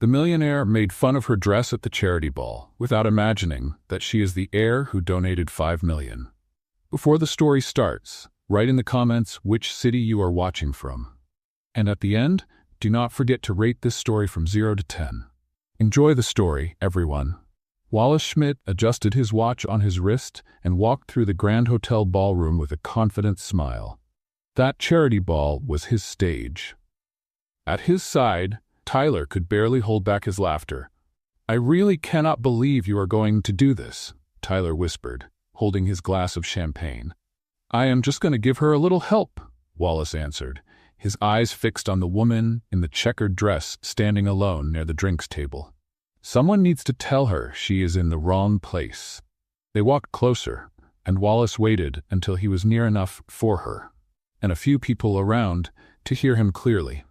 The millionaire made fun of her dress at the charity ball, without imagining that she is the heir who donated 5 million. Before the story starts, write in the comments which city you are watching from. And at the end, do not forget to rate this story from 0 to 10. Enjoy the story, everyone. Wallace Schmidt adjusted his watch on his wrist and walked through the Grand Hotel ballroom with a confident smile. That charity ball was his stage. At his side, Tyler could barely hold back his laughter. "I really cannot believe you are going to do this," Tyler whispered, holding his glass of champagne. "I am just going to give her a little help," Wallace answered, his eyes fixed on the woman in the checkered dress standing alone near the drinks table. "Someone needs to tell her she is in the wrong place." They walked closer, and Wallace waited until he was near enough for her, and a few people around, to hear him clearly.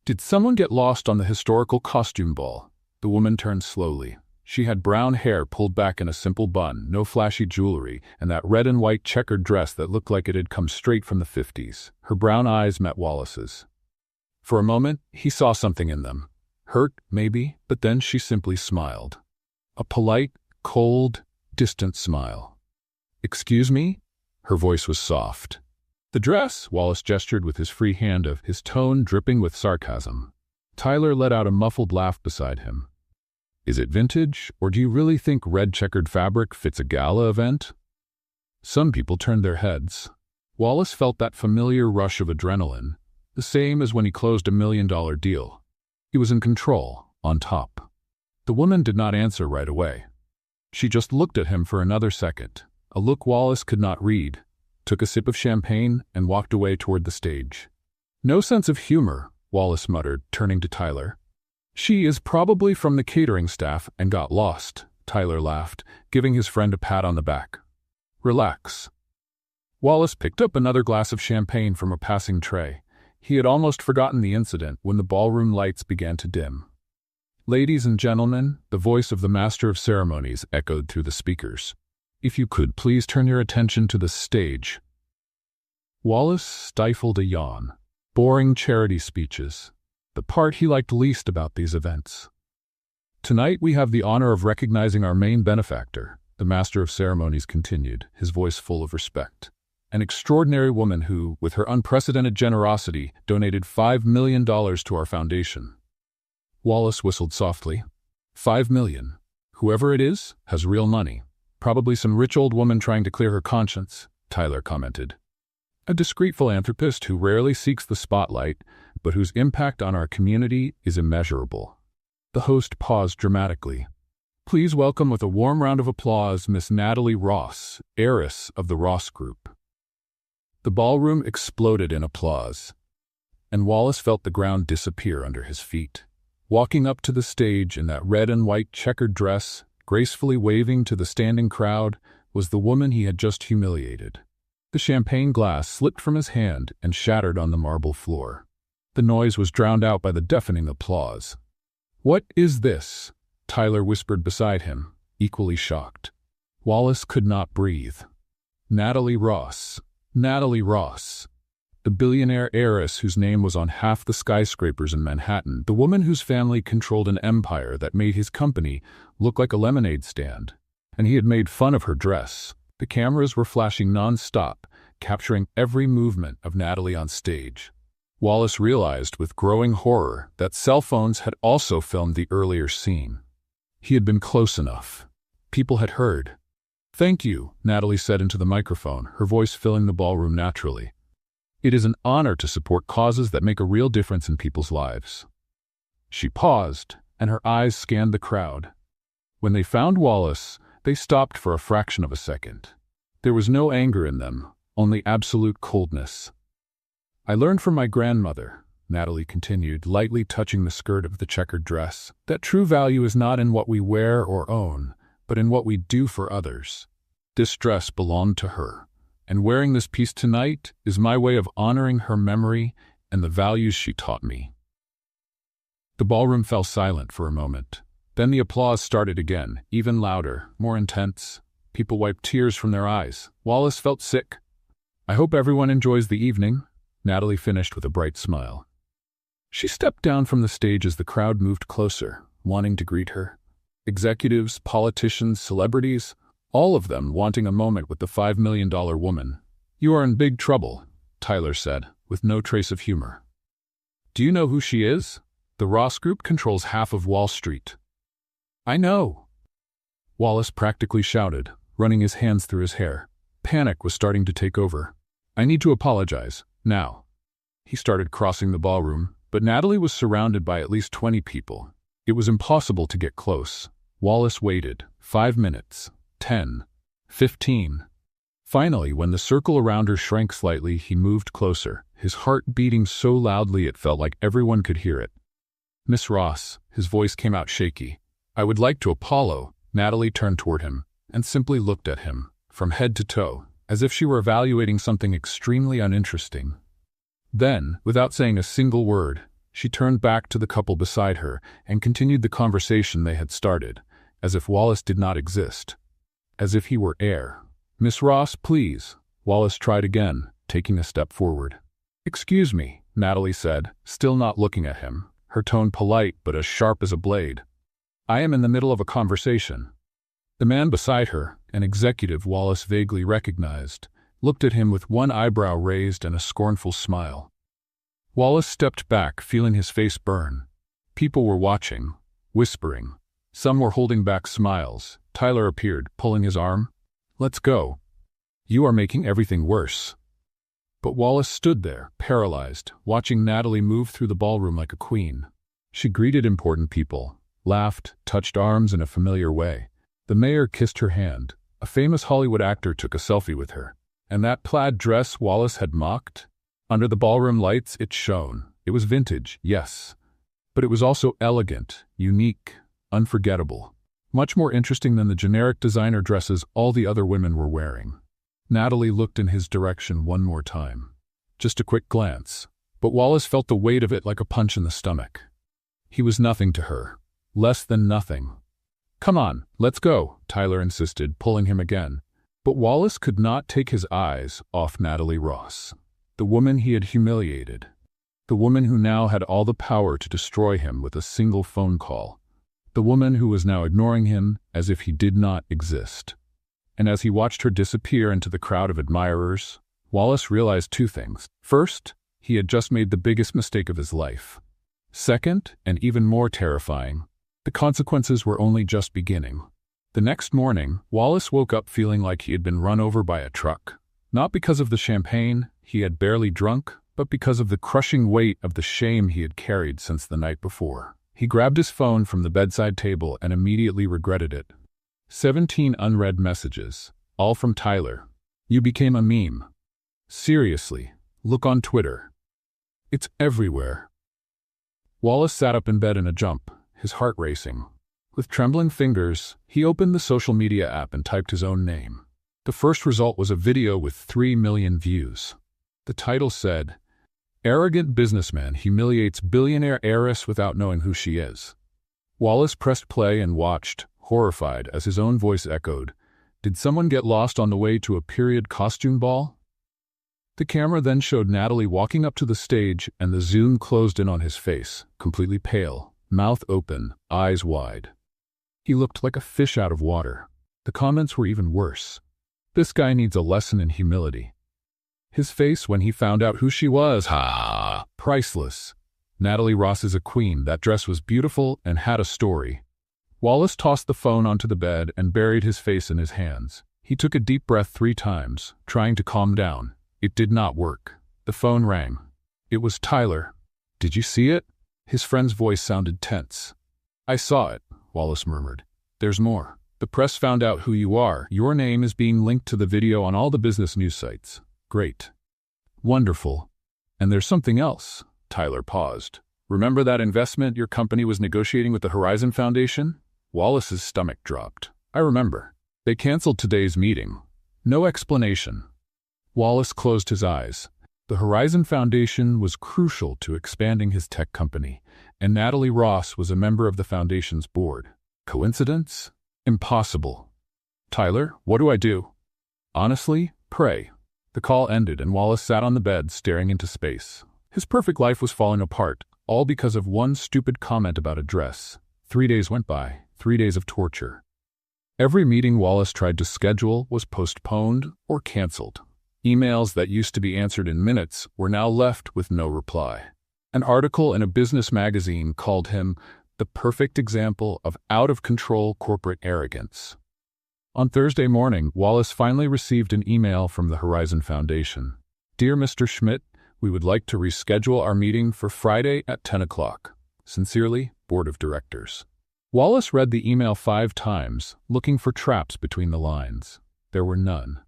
"Did someone get lost on the historical costume ball?" The woman turned slowly. She had brown hair pulled back in a simple bun, no flashy jewelry, and that red and white checkered dress that looked like it had come straight from the 50s. Her brown eyes met Wallace's. For a moment, he saw something in them. Hurt, maybe, but then she simply smiled. A polite, cold, distant smile. "Excuse me?" Her voice was soft. "The dress," Wallace gestured with his free hand, his tone dripping with sarcasm. Tyler let out a muffled laugh beside him. "Is it vintage, or do you really think red checkered fabric fits a gala event?" Some people turned their heads. Wallace felt that familiar rush of adrenaline, the same as when he closed a $1 million deal. He was in control, on top. The woman did not answer right away. She just looked at him for another second, a look Wallace could not read, took a sip of champagne, and walked away toward the stage. "No sense of humor," Wallace muttered, turning to Tyler. "She is probably from the catering staff and got lost," Tyler laughed, giving his friend a pat on the back. "Relax." Wallace picked up another glass of champagne from a passing tray. He had almost forgotten the incident when the ballroom lights began to dim. "Ladies and gentlemen," the voice of the master of ceremonies echoed through the speakers. "If you could please turn your attention to the stage." Wallace stifled a yawn. Boring charity speeches. The part he liked least about these events. "Tonight we have the honor of recognizing our main benefactor," the master of ceremonies continued, his voice full of respect. "An extraordinary woman who, with her unprecedented generosity, donated $5 million to our foundation." Wallace whistled softly. "5 million. Whoever it is has real money. Probably some rich old woman trying to clear her conscience," Tyler commented. "A discreet philanthropist who rarely seeks the spotlight, but whose impact on our community is immeasurable." The host paused dramatically. "Please welcome with a warm round of applause Miss Natalie Ross, heiress of the Ross Group." The ballroom exploded in applause, and Wallace felt the ground disappear under his feet. Walking up to the stage in that red and white checkered dress, gracefully waving to the standing crowd, was the woman he had just humiliated. The champagne glass slipped from his hand and shattered on the marble floor. The noise was drowned out by the deafening applause. "What is this?" Tyler whispered beside him, equally shocked. Wallace could not breathe. Natalie Ross. Natalie Ross. The billionaire heiress whose name was on half the skyscrapers in Manhattan, the woman whose family controlled an empire that made his company look like a lemonade stand. And he had made fun of her dress. The cameras were flashing non-stop, capturing every movement of Natalie on stage. Wallace realized with growing horror that cell phones had also filmed the earlier scene. He had been close enough. People had heard. "Thank you," Natalie said into the microphone, her voice filling the ballroom naturally. "It is an honor to support causes that make a real difference in people's lives." She paused, and her eyes scanned the crowd. When they found Wallace, they stopped for a fraction of a second. There was no anger in them, only absolute coldness. "I learned from my grandmother," Natalie continued, lightly touching the skirt of the checkered dress, "that true value is not in what we wear or own, but in what we do for others. This dress belonged to her, and wearing this piece tonight is my way of honoring her memory and the values she taught me." The ballroom fell silent for a moment. Then the applause started again, even louder, more intense. People wiped tears from their eyes. Wallace felt sick. "I hope everyone enjoys the evening," Natalie finished with a bright smile. She stepped down from the stage as the crowd moved closer, wanting to greet her. Executives, politicians, celebrities, all of them wanting a moment with the $5 million woman. "You are in big trouble," Tyler said, with no trace of humor. "Do you know who she is? The Ross Group controls half of Wall Street." "I know," Wallace practically shouted, running his hands through his hair. Panic was starting to take over. "I need to apologize, now." He started crossing the ballroom, but Natalie was surrounded by at least 20 people. It was impossible to get close. Wallace waited. 5 minutes. 10. 15. Finally, when the circle around her shrank slightly, he moved closer, his heart beating so loudly it felt like everyone could hear it. "Miss Ross," his voice came out shaky. "I would like to apologize." Natalie turned toward him and simply looked at him, from head to toe, as if she were evaluating something extremely uninteresting. Then, without saying a single word, she turned back to the couple beside her and continued the conversation they had started, as if Wallace did not exist. As if he were air. "Miss Ross, please." Wallace tried again, taking a step forward. "Excuse me," Natalie said, still not looking at him, her tone polite but as sharp as a blade. "I am in the middle of a conversation." The man beside her, an executive Wallace vaguely recognized, looked at him with one eyebrow raised and a scornful smile. Wallace stepped back, feeling his face burn. People were watching, whispering. Some were holding back smiles. Tyler appeared, pulling his arm. "Let's go. You are making everything worse." But Wallace stood there, paralyzed, watching Natalie move through the ballroom like a queen. She greeted important people, laughed, touched arms in a familiar way. The mayor kissed her hand. A famous Hollywood actor took a selfie with her. And that plaid dress Wallace had mocked? Under the ballroom lights, it shone. It was vintage, yes. But it was also elegant, unique, unforgettable. Much more interesting than the generic designer dresses all the other women were wearing. Natalie looked in his direction one more time. Just a quick glance. But Wallace felt the weight of it like a punch in the stomach. He was nothing to her. Less than nothing. "Come on, let's go," Tyler insisted, pulling him again. But Wallace could not take his eyes off Natalie Ross. The woman he had humiliated. The woman who now had all the power to destroy him with a single phone call. The woman who was now ignoring him as if he did not exist. And as he watched her disappear into the crowd of admirers, Wallace realized two things. First, he had just made the biggest mistake of his life. Second, and even more terrifying, the consequences were only just beginning. The next morning, Wallace woke up feeling like he had been run over by a truck. Not because of the champagne he had barely drunk, but because of the crushing weight of the shame he had carried since the night before. He grabbed his phone from the bedside table and immediately regretted it. 17 unread messages, all from Tyler. "You became a meme. Seriously, look on Twitter. It's everywhere." Wallace sat up in bed in a jump, his heart racing. With trembling fingers, he opened the social media app and typed his own name. The first result was a video with 3 million views. The title said, "Arrogant businessman humiliates billionaire heiress without knowing who she is." Wallace pressed play and watched, horrified, as his own voice echoed, "Did someone get lost on the way to a period costume ball?" The camera then showed Natalie walking up to the stage, and the zoom closed in on his face, completely pale, mouth open, eyes wide. He looked like a fish out of water. The comments were even worse. "This guy needs a lesson in humility." His face when he found out who she was, priceless. Natalie Ross is a queen. That dress was beautiful and had a story. Wallace tossed the phone onto the bed and buried his face in his hands. He took a deep breath 3 times, trying to calm down. It did not work. The phone rang. It was Tyler. "Did you see it?" His friend's voice sounded tense. "I saw it," Wallace murmured. "There's more. The press found out who you are. Your name is being linked to the video on all the business news sites." "Great. Wonderful. And there's something else." Tyler paused. "Remember that investment your company was negotiating with the Horizon Foundation?" Wallace's stomach dropped. "I remember. They canceled today's meeting. No explanation." Wallace closed his eyes. The Horizon Foundation was crucial to expanding his tech company, and Natalie Ross was a member of the foundation's board. Coincidence? Impossible. "Tyler, what do I do?" "Honestly, pray." The call ended and Wallace sat on the bed staring into space. His perfect life was falling apart, all because of one stupid comment about a dress. 3 days went by, 3 days of torture. Every meeting Wallace tried to schedule was postponed or canceled. Emails that used to be answered in minutes were now left with no reply. An article in a business magazine called him the perfect example of out-of-control corporate arrogance. On Thursday morning, Wallace finally received an email from the Horizon Foundation. "Dear Mr. Schmidt, we would like to reschedule our meeting for Friday at 10 o'clock. Sincerely, Board of Directors." Wallace read the email 5 times, looking for traps between the lines. There were none.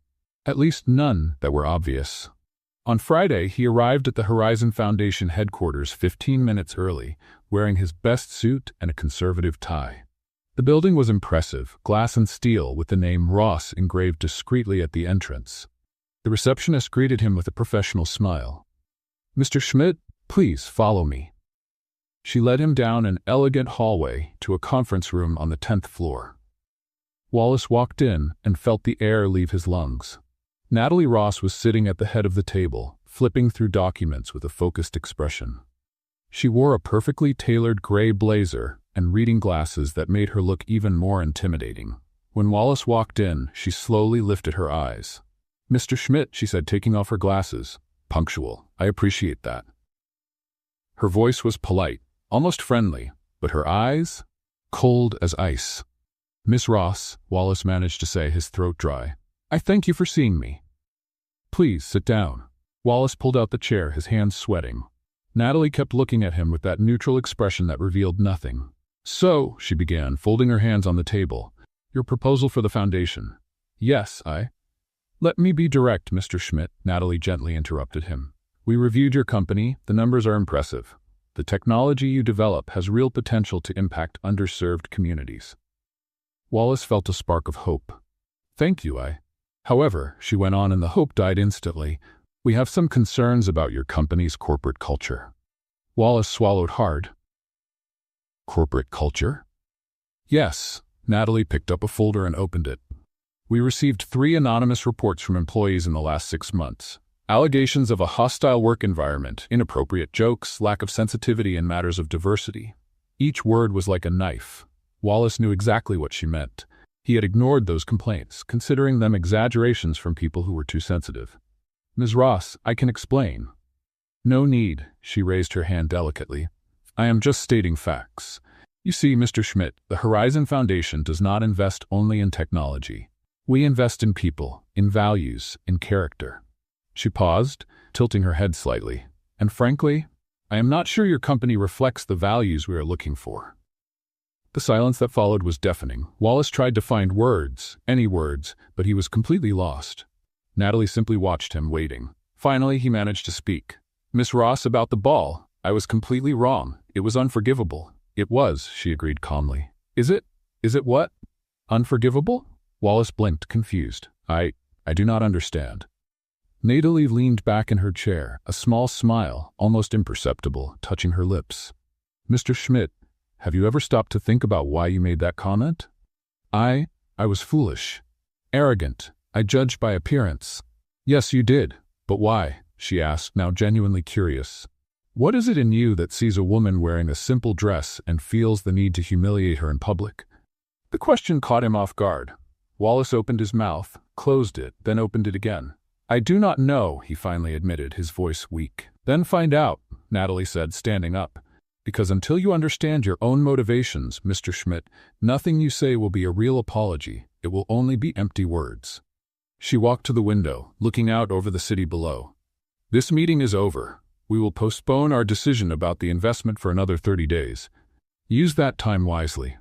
At least none that were obvious. On Friday, he arrived at the Horizon Foundation headquarters 15 minutes early, wearing his best suit and a conservative tie. The building was impressive, glass and steel, with the name Ross engraved discreetly at the entrance. The receptionist greeted him with a professional smile. "Mr. Schmidt, please follow me." She led him down an elegant hallway to a conference room on the 10th floor. Wallace walked in and felt the air leave his lungs. Natalie Ross was sitting at the head of the table, flipping through documents with a focused expression. She wore a perfectly tailored gray blazer and reading glasses that made her look even more intimidating. When Wallace walked in, she slowly lifted her eyes. "Mr. Schmidt," she said, taking off her glasses. "Punctual. I appreciate that." Her voice was polite, almost friendly, but her eyes? Cold as ice. "Miss Ross," Wallace managed to say, his throat dry, "I thank you for seeing me." "Please, sit down." Wallace pulled out the chair, his hands sweating. Natalie kept looking at him with that neutral expression that revealed nothing. "So," she began, folding her hands on the table, "your proposal for the foundation." "Yes, Let me be direct, Mr. Schmidt," Natalie gently interrupted him. "We reviewed your company. The numbers are impressive. The technology you develop has real potential to impact underserved communities." Wallace felt a spark of hope. "Thank you, However," she went on, and the hope died instantly, "we have some concerns about your company's corporate culture." Wallace swallowed hard. "Corporate culture?" "Yes." Natalie picked up a folder and opened it. "We received 3 anonymous reports from employees in the last 6 months. Allegations of a hostile work environment, inappropriate jokes, lack of sensitivity in matters of diversity." Each word was like a knife. Wallace knew exactly what she meant. He had ignored those complaints, considering them exaggerations from people who were too sensitive. "Ms. Ross, I can explain." "No need," she raised her hand delicately. "I am just stating facts. You see, Mr. Schmidt, the Horizon Foundation does not invest only in technology. We invest in people, in values, in character." She paused, tilting her head slightly. "And frankly, I am not sure your company reflects the values we are looking for." The silence that followed was deafening. Wallace tried to find words, any words, but he was completely lost. Natalie simply watched him, waiting. Finally, he managed to speak. "Miss Ross, about the ball. I was completely wrong. It was unforgivable." "It was," she agreed calmly. Is it what? Unforgivable?" Wallace blinked, confused. I do not understand." Natalie leaned back in her chair, a small smile, almost imperceptible, touching her lips. "Mr. Schmidt, have you ever stopped to think about why you made that comment?" I was foolish. Arrogant. I judged by appearance." "Yes, you did. But why?" she asked, now genuinely curious. "What is it in you that sees a woman wearing a simple dress and feels the need to humiliate her in public?" The question caught him off guard. Wallace opened his mouth, closed it, then opened it again. "I do not know," he finally admitted, his voice weak. "Then find out," Natalie said, standing up. "Because until you understand your own motivations, Mr. Schmidt, nothing you say will be a real apology. It will only be empty words." She walked to the window, looking out over the city below. "This meeting is over. We will postpone our decision about the investment for another 30 days. Use that time wisely."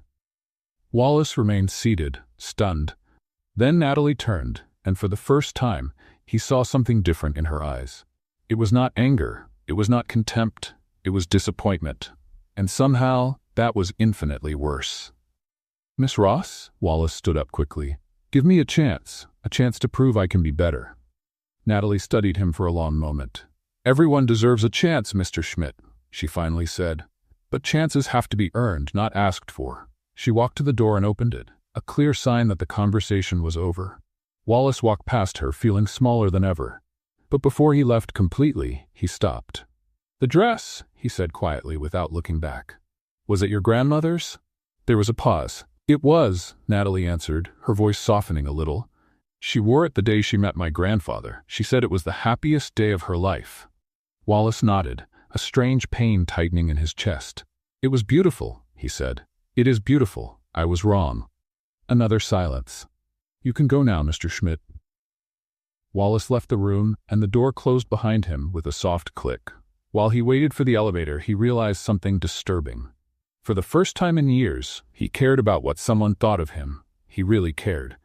Wallace remained seated, stunned. Then Natalie turned, and for the first time, he saw something different in her eyes. It was not anger, it was not contempt, it was disappointment. And somehow, that was infinitely worse. "Miss Ross?" Wallace stood up quickly. "Give me a chance to prove I can be better." Natalie studied him for a long moment. "Everyone deserves a chance, Mr. Schmidt," she finally said. "But chances have to be earned, not asked for." She walked to the door and opened it, a clear sign that the conversation was over. Wallace walked past her, feeling smaller than ever. But before he left completely, he stopped. "The dress," he said quietly without looking back. "Was it your grandmother's?" There was a pause. "It was," Natalie answered, her voice softening a little. "She wore it the day she met my grandfather. She said it was the happiest day of her life." Wallace nodded, a strange pain tightening in his chest. "It was beautiful," he said. "It is beautiful. I was wrong." Another silence. "You can go now, Mr. Schmidt." Wallace left the room, and the door closed behind him with a soft click. While he waited for the elevator, he realized something disturbing. For the first time in years, he cared about what someone thought of him. He really cared.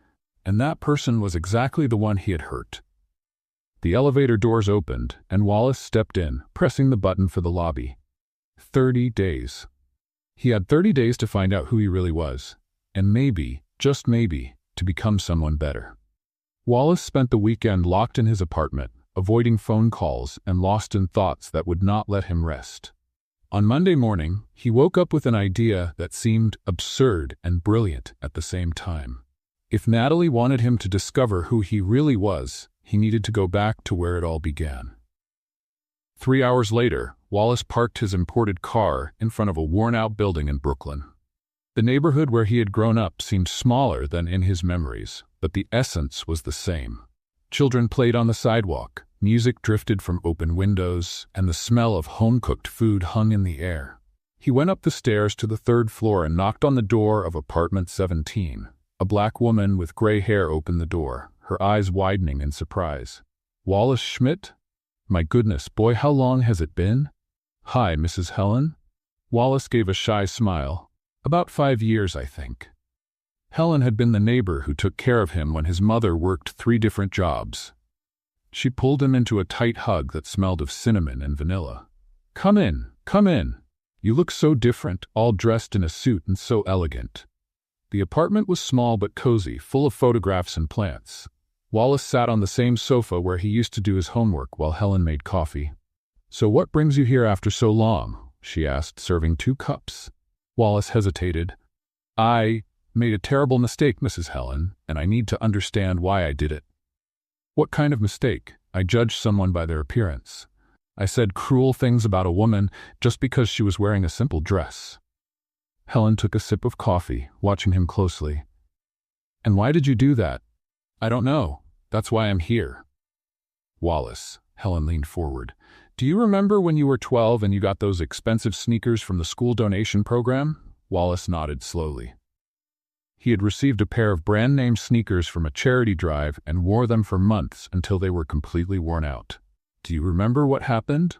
And that person was exactly the one he had hurt. The elevator doors opened, and Wallace stepped in, pressing the button for the lobby. 30 days. He had 30 days to find out who he really was, and maybe, just maybe, to become someone better. Wallace spent the weekend locked in his apartment, avoiding phone calls and lost in thoughts that would not let him rest. On Monday morning, he woke up with an idea that seemed absurd and brilliant at the same time. If Natalie wanted him to discover who he really was, he needed to go back to where it all began. 3 hours later, Wallace parked his imported car in front of a worn-out building in Brooklyn. The neighborhood where he had grown up seemed smaller than in his memories, but the essence was the same. Children played on the sidewalk, music drifted from open windows, and the smell of home-cooked food hung in the air. He went up the stairs to the 3rd floor and knocked on the door of apartment 17. A black woman with gray hair opened the door, her eyes widening in surprise. "Wallace Schmidt? My goodness, boy, how long has it been?" "Hi, Mrs. Helen?" Wallace gave a shy smile. "About 5 years, I think." Helen had been the neighbor who took care of him when his mother worked 3 different jobs. She pulled him into a tight hug that smelled of cinnamon and vanilla. Come in, come in. You look so different, all dressed in a suit and so elegant." The apartment was small but cozy, full of photographs and plants. Wallace sat on the same sofa where he used to do his homework while Helen made coffee. "So what brings you here after so long?" she asked, serving 2 cups. Wallace hesitated. "I made a terrible mistake, Mrs. Helen, and I need to understand why I did it." "What kind of mistake?" "I judged someone by their appearance. I said cruel things about a woman just because she was wearing a simple dress." Helen took a sip of coffee, watching him closely. "And why did you do that?" "I don't know. That's why I'm here." "Wallace," Helen leaned forward, "do you remember when you were 12 and you got those expensive sneakers from the school donation program?" Wallace nodded slowly. He had received a pair of brand-name sneakers from a charity drive and wore them for months until they were completely worn out. "Do you remember what happened?"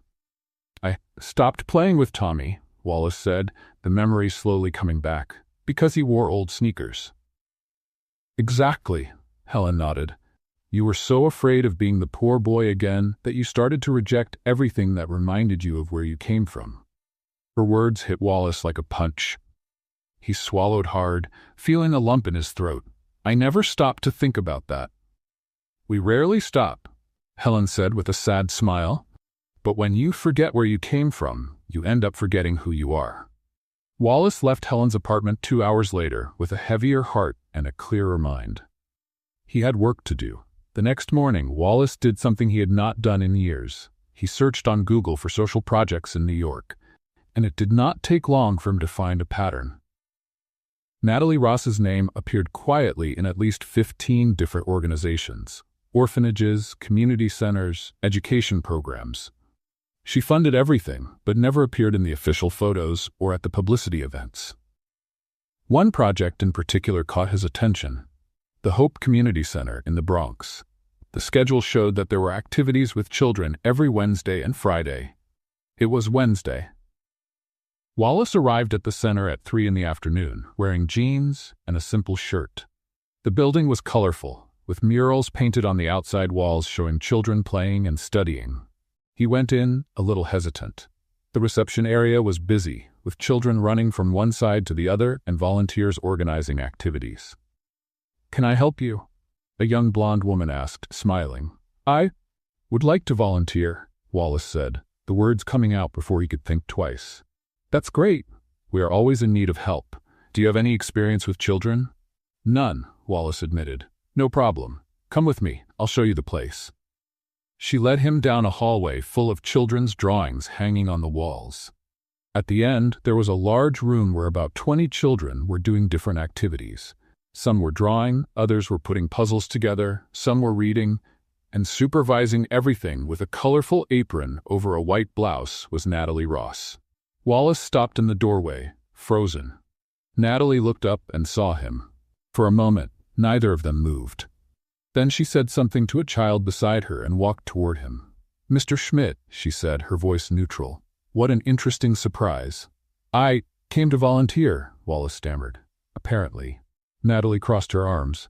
"I stopped playing with Tommy," Wallace said, the memory slowly coming back, "because he wore old sneakers." "Exactly," Helen nodded. "You were so afraid of being the poor boy again that you started to reject everything that reminded you of where you came from." Her words hit Wallace like a punch. He swallowed hard, feeling a lump in his throat. "I never stopped to think about that." "We rarely stop," Helen said with a sad smile. "But when you forget where you came from, you end up forgetting who you are." Wallace left Helen's apartment 2 hours later with a heavier heart and a clearer mind. He had work to do. The next morning, Wallace did something he had not done in years. He searched on Google for social projects in New York, and it did not take long for him to find a pattern. Natalie Ross's name appeared quietly in at least 15 different organizations: orphanages, community centers, education programs. She funded everything, but never appeared in the official photos or at the publicity events. One project in particular caught his attention: the Hope Community Center in the Bronx. The schedule showed that there were activities with children every Wednesday and Friday. It was Wednesday. Wallace arrived at the center at 3 in the afternoon, wearing jeans and a simple shirt. The building was colorful, with murals painted on the outside walls showing children playing and studying. He went in, a little hesitant. The reception area was busy, with children running from one side to the other and volunteers organizing activities. "Can I help you?" a young blonde woman asked, smiling. "I would like to volunteer," Wallace said, the words coming out before he could think twice. "That's great. We are always in need of help. Do you have any experience with children?" "None," Wallace admitted. "No problem. Come with me. I'll show you the place." She led him down a hallway full of children's drawings hanging on the walls. At the end, there was a large room where about 20 children were doing different activities. Some were drawing, others were putting puzzles together, some were reading, and supervising everything with a colorful apron over a white blouse was Natalie Ross. Wallace stopped in the doorway, frozen. Natalie looked up and saw him. For a moment, neither of them moved. Then she said something to a child beside her and walked toward him. "Mr. Schmidt," she said, her voice neutral. "What an interesting surprise." "I came to volunteer," Wallace stammered. "Apparently." Natalie crossed her arms.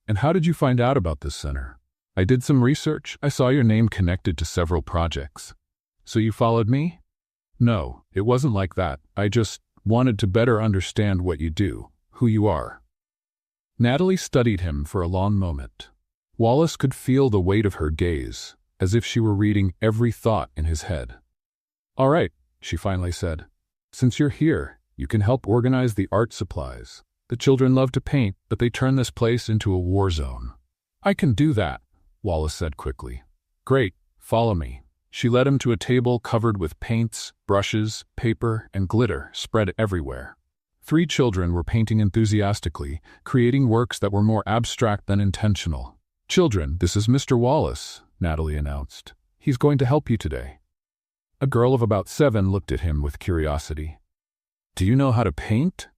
"And how did you find out about this center?" "I did some research. I saw your name connected to several projects." "So you followed me?" "No, it wasn't like that. I just wanted to better understand what you do, who you are." Natalie studied him for a long moment. Wallace could feel the weight of her gaze, as if she were reading every thought in his head. "All right," she finally said. "Since you're here, you can help organize the art supplies. The children love to paint, but they turn this place into a war zone." "I can do that," Wallace said quickly. "Great, follow me." She led him to a table covered with paints, brushes, paper, and glitter spread everywhere. 3 children were painting enthusiastically, creating works that were more abstract than intentional. "Children, this is Mr. Wallace," Natalie announced. "He's going to help you today." A girl of about 7 looked at him with curiosity. "Do you know how to paint?"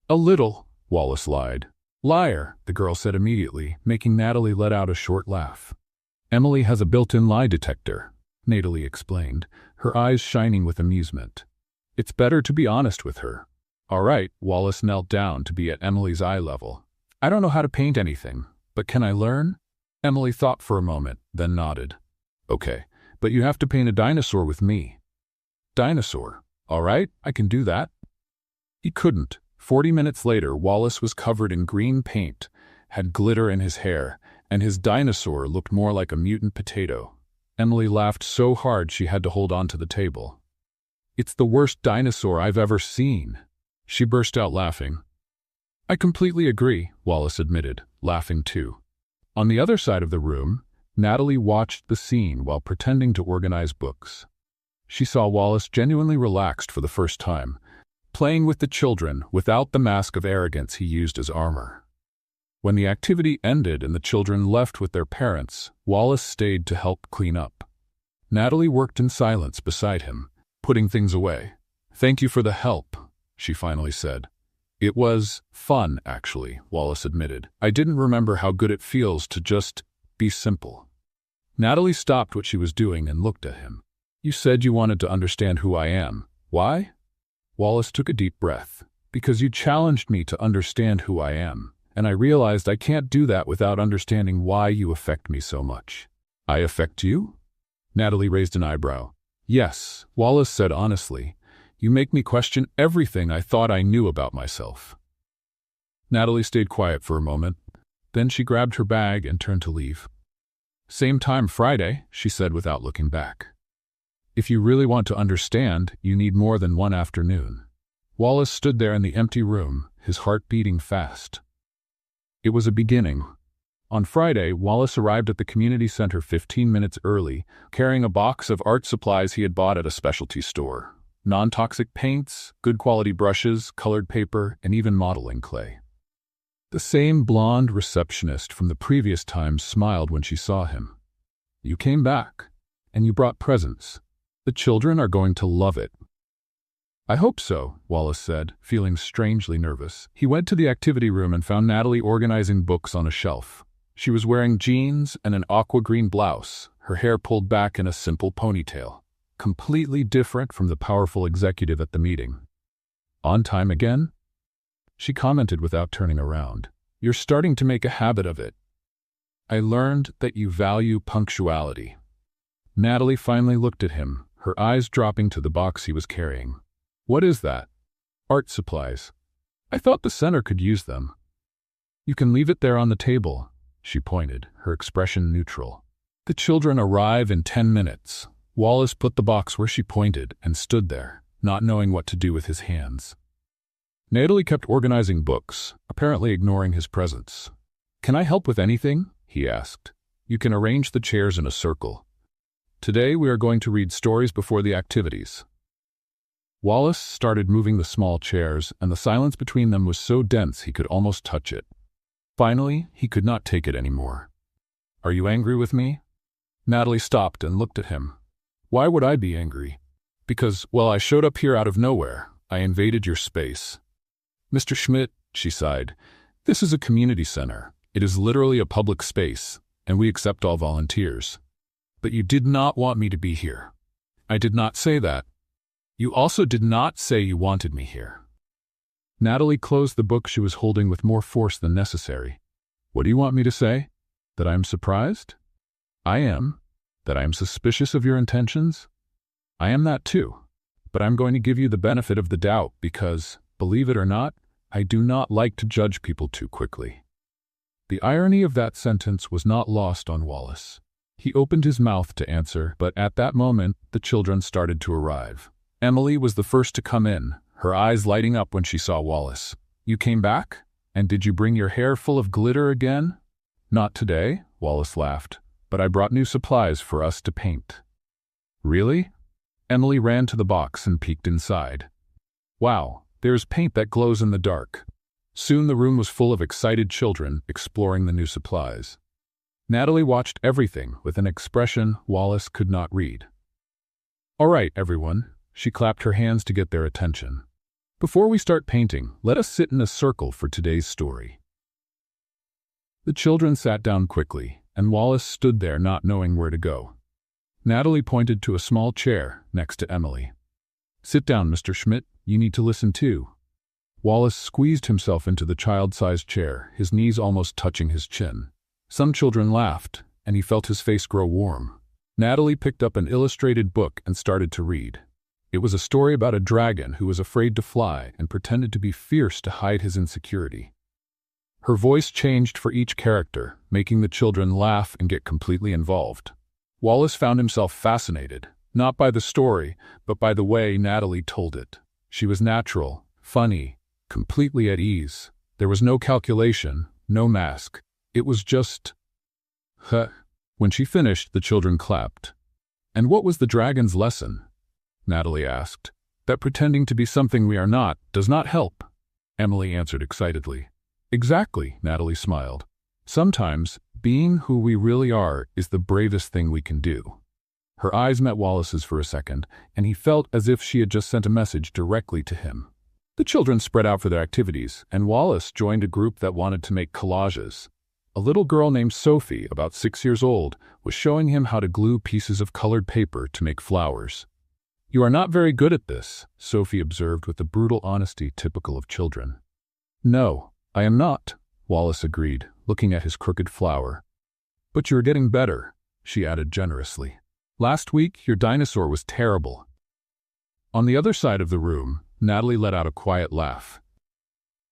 "A little," Wallace lied. "Liar," the girl said immediately, making Natalie let out a short laugh. "Emily has a built-in lie detector," Natalie explained, her eyes shining with amusement. "It's better to be honest with her." "All right," Wallace knelt down to be at Emily's eye level. "I don't know how to paint anything, but can I learn?" Emily thought for a moment, then nodded. "Okay, but you have to paint a dinosaur with me." "Dinosaur? All right, I can do that." He couldn't. 40 minutes later, Wallace was covered in green paint, had glitter in his hair, and his dinosaur looked more like a mutant potato. Emily laughed so hard she had to hold on to the table. "It's the worst dinosaur I've ever seen." She burst out laughing. "I completely agree," Wallace admitted, laughing too. On the other side of the room, Natalie watched the scene while pretending to organize books. She saw Wallace genuinely relaxed for the first time, playing with the children without the mask of arrogance he used as armor. When the activity ended and the children left with their parents, Wallace stayed to help clean up. Natalie worked in silence beside him, putting things away. "Thank you for the help," she finally said. "It was fun, actually," Wallace admitted. "I didn't remember how good it feels to just be simple." Natalie stopped what she was doing and looked at him. "You said you wanted to understand who I am. Why?" Wallace took a deep breath. "Because you challenged me to understand who I am, and I realized I can't do that without understanding why you affect me so much." "I affect you?" Natalie raised an eyebrow. "Yes," Wallace said honestly. "You make me question everything I thought I knew about myself." Natalie stayed quiet for a moment. Then she grabbed her bag and turned to leave. "Same time Friday," she said without looking back. "If you really want to understand, you need more than one afternoon." Wallace stood there in the empty room, his heart beating fast. It was a beginning. On Friday, Wallace arrived at the community center 15 minutes early, carrying a box of art supplies he had bought at a specialty store. Non-toxic paints, good quality brushes, colored paper, and even modeling clay. The same blonde receptionist from the previous time smiled when she saw him. "You came back, and you brought presents. The children are going to love it." "I hope so," Wallace said, feeling strangely nervous. He went to the activity room and found Natalie organizing books on a shelf. She was wearing jeans and an aqua green blouse, her hair pulled back in a simple ponytail. Completely different from the powerful executive at the meeting. "On time again?" She commented without turning around. "You're starting to make a habit of it. I learned that you value punctuality." Natalie finally looked at him, her eyes dropping to the box he was carrying. "What is that?" "Art supplies. I thought the center could use them." "You can leave it there on the table," she pointed, her expression neutral. "The children arrive in 10 minutes. Wallace put the box where she pointed and stood there, not knowing what to do with his hands. Natalie kept organizing books, apparently ignoring his presence. "Can I help with anything?" he asked. "You can arrange the chairs in a circle. Today we are going to read stories before the activities. Wallace started moving the small chairs, and the silence between them was so dense he could almost touch it. Finally, he could not take it anymore. Are you angry with me? Natalie stopped and looked at him. Why would I be angry? Because, well, I showed up here out of nowhere. I invaded your space. Mr. Schmidt, she sighed, this is a community center. It is literally a public space, and we accept all volunteers. But you did not want me to be here. I did not say that. You also did not say you wanted me here. Natalie closed the book she was holding with more force than necessary. What do you want me to say? That I am surprised? I am. That I am suspicious of your intentions? I am that too. But I'm going to give you the benefit of the doubt because, believe it or not, I do not like to judge people too quickly. The irony of that sentence was not lost on Wallace. He opened his mouth to answer, but at that moment, the children started to arrive. Emily was the first to come in, her eyes lighting up when she saw Wallace. You came back? And did you bring your hair full of glitter again? Not today, Wallace laughed, but I brought new supplies for us to paint. Really? Emily ran to the box and peeked inside. Wow, there's paint that glows in the dark. Soon the room was full of excited children exploring the new supplies. Natalie watched everything with an expression Wallace could not read. All right, everyone. She clapped her hands to get their attention. Before we start painting, let us sit in a circle for today's story. The children sat down quickly, and Wallace stood there not knowing where to go. Natalie pointed to a small chair next to Emily. Sit down, Mr. Schmidt. You need to listen too. Wallace squeezed himself into the child-sized chair, his knees almost touching his chin. Some children laughed, and he felt his face grow warm. Natalie picked up an illustrated book and started to read. It was a story about a dragon who was afraid to fly and pretended to be fierce to hide his insecurity. Her voice changed for each character, making the children laugh and get completely involved. Wallace found himself fascinated, not by the story, but by the way Natalie told it. She was natural, funny, completely at ease. There was no calculation, no mask. It was just... Huh. When she finished, the children clapped. And what was the dragon's lesson? Natalie asked. That pretending to be something we are not does not help, Emily answered excitedly. Exactly, Natalie smiled. Sometimes, being who we really are is the bravest thing we can do. Her eyes met Wallace's for a second, and he felt as if she had just sent a message directly to him. The children spread out for their activities, and Wallace joined a group that wanted to make collages. A little girl named Sophie, about 6 years old, was showing him how to glue pieces of colored paper to make flowers. You are not very good at this, Sophie observed with the brutal honesty typical of children. No, I am not, Wallace agreed, looking at his crooked flower. But you are getting better, she added generously. Last week, your dinosaur was terrible. On the other side of the room, Natalie let out a quiet laugh.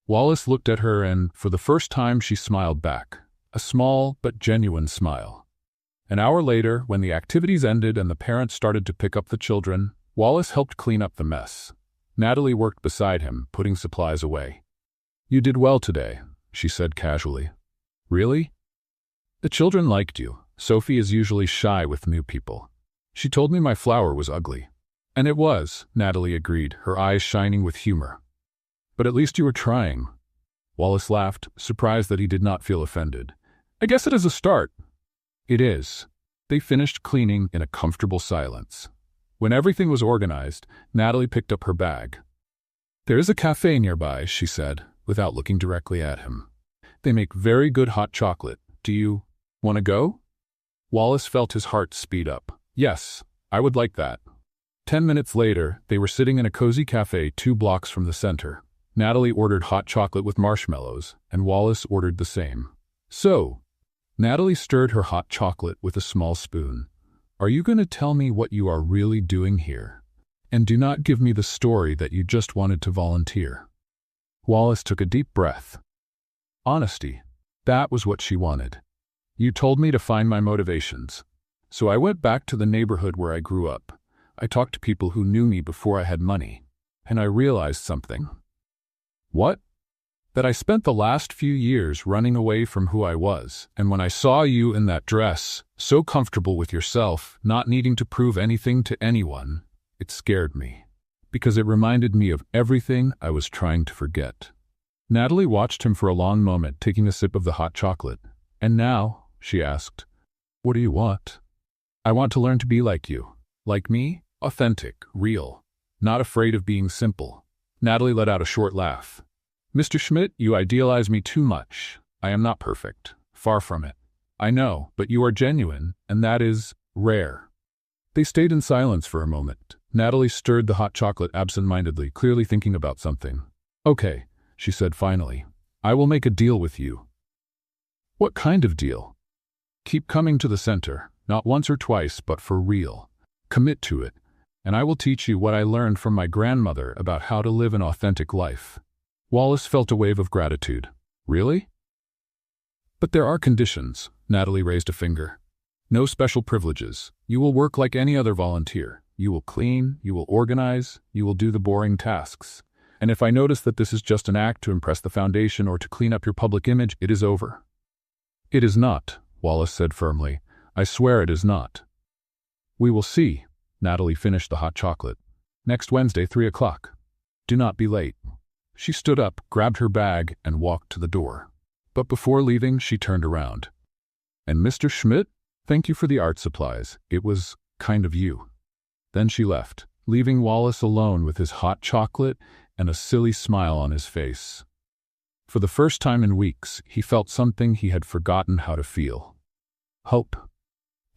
Wallace looked at her and, for the first time, she smiled back. A small but genuine smile. An hour later, when the activities ended and the parents started to pick up the children, Wallace helped clean up the mess. Natalie worked beside him, putting supplies away. You did well today, she said casually. Really? The children liked you. Sophie is usually shy with new people. She told me my flower was ugly. And it was, Natalie agreed, her eyes shining with humor. But at least you were trying. Wallace laughed, surprised that he did not feel offended. I guess it is a start. It is. They finished cleaning in a comfortable silence. When everything was organized, Natalie picked up her bag. There is a cafe nearby, she said, without looking directly at him. They make very good hot chocolate. Do you want to go? Wallace felt his heart speed up. Yes, I would like that. 10 minutes later, they were sitting in a cozy cafe 2 blocks from the center. Natalie ordered hot chocolate with marshmallows, and Wallace ordered the same. So, Natalie stirred her hot chocolate with a small spoon. Are you going to tell me what you are really doing here? And do not give me the story that you just wanted to volunteer. Wallace took a deep breath. Honesty. That was what she wanted. You told me to find my motivations. So I went back to the neighborhood where I grew up. I talked to people who knew me before I had money. And I realized something. What? That I spent the last few years running away from who I was, and when I saw you in that dress, so comfortable with yourself, not needing to prove anything to anyone, it scared me. Because it reminded me of everything I was trying to forget. Natalie watched him for a long moment, taking a sip of the hot chocolate. And now, she asked, what do you want? I want to learn to be like you. Like me? Authentic, real, not afraid of being simple. Natalie let out a short laugh. Mr. Schmidt, you idealize me too much. I am not perfect. Far from it. I know, but you are genuine, and that is rare. They stayed in silence for a moment. Natalie stirred the hot chocolate absent-mindedly, clearly thinking about something. Okay, she said finally. I will make a deal with you. What kind of deal? Keep coming to the center, not once or twice, but for real. Commit to it, and I will teach you what I learned from my grandmother about how to live an authentic life. Wallace felt a wave of gratitude. Really? But there are conditions. Natalie raised a finger. No special privileges. You will work like any other volunteer. You will clean, you will organize, you will do the boring tasks. And if I notice that this is just an act to impress the foundation or to clean up your public image, it is over. It is not, Wallace said firmly. I swear it is not. We will see. Natalie finished the hot chocolate. Next Wednesday, 3 o'clock. Do not be late. She stood up, grabbed her bag, and walked to the door. But before leaving, she turned around. And Mr. Schmidt, thank you for the art supplies. It was kind of you. Then she left, leaving Wallace alone with his hot chocolate and a silly smile on his face. For the first time in weeks, he felt something he had forgotten how to feel. Hope.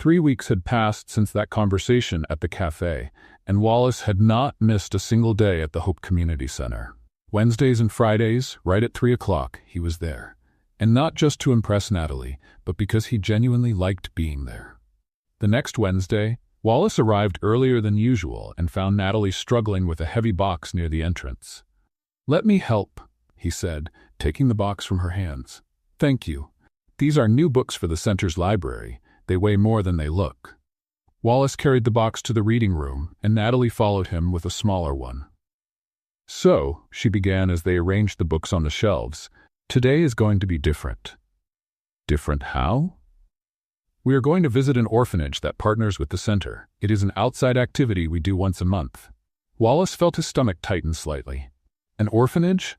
3 weeks had passed since that conversation at the cafe, and Wallace had not missed a single day at the Hope Community Center. Wednesdays and Fridays, right at 3 o'clock, he was there. And not just to impress Natalie, but because he genuinely liked being there. The next Wednesday, Wallace arrived earlier than usual and found Natalie struggling with a heavy box near the entrance. Let me help, he said, taking the box from her hands. Thank you. These are new books for the center's library. They weigh more than they look. Wallace carried the box to the reading room, and Natalie followed him with a smaller one. So, she began as they arranged the books on the shelves, today is going to be different. Different how? We are going to visit an orphanage that partners with the center. It is an outside activity we do once a month. Wallace felt his stomach tighten slightly. An orphanage?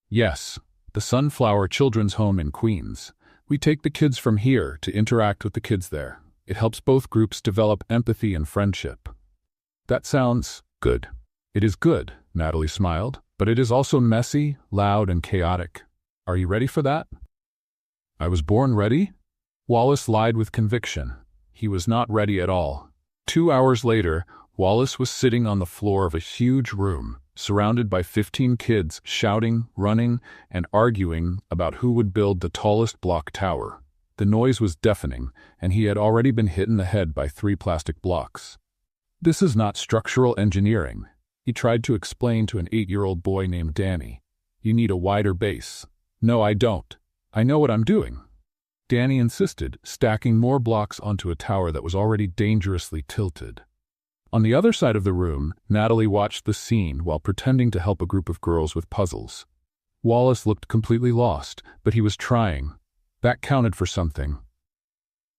Yes, the Sunflower Children's Home in Queens. We take the kids from here to interact with the kids there. It helps both groups develop empathy and friendship. That sounds good. It is good, Natalie smiled, but it is also messy, loud, and chaotic. Are you ready for that? I was born ready? Wallace lied with conviction. He was not ready at all. 2 hours later, Wallace was sitting on the floor of a huge room, surrounded by 15 kids, shouting, running, and arguing about who would build the tallest block tower. The noise was deafening, and he had already been hit in the head by 3 plastic blocks. This is not structural engineering, he tried to explain to an 8-year-old boy named Danny. You need a wider base. No, I don't. I know what I'm doing. Danny insisted, stacking more blocks onto a tower that was already dangerously tilted. On the other side of the room, Natalie watched the scene while pretending to help a group of girls with puzzles. Wallace looked completely lost, but he was trying. That counted for something.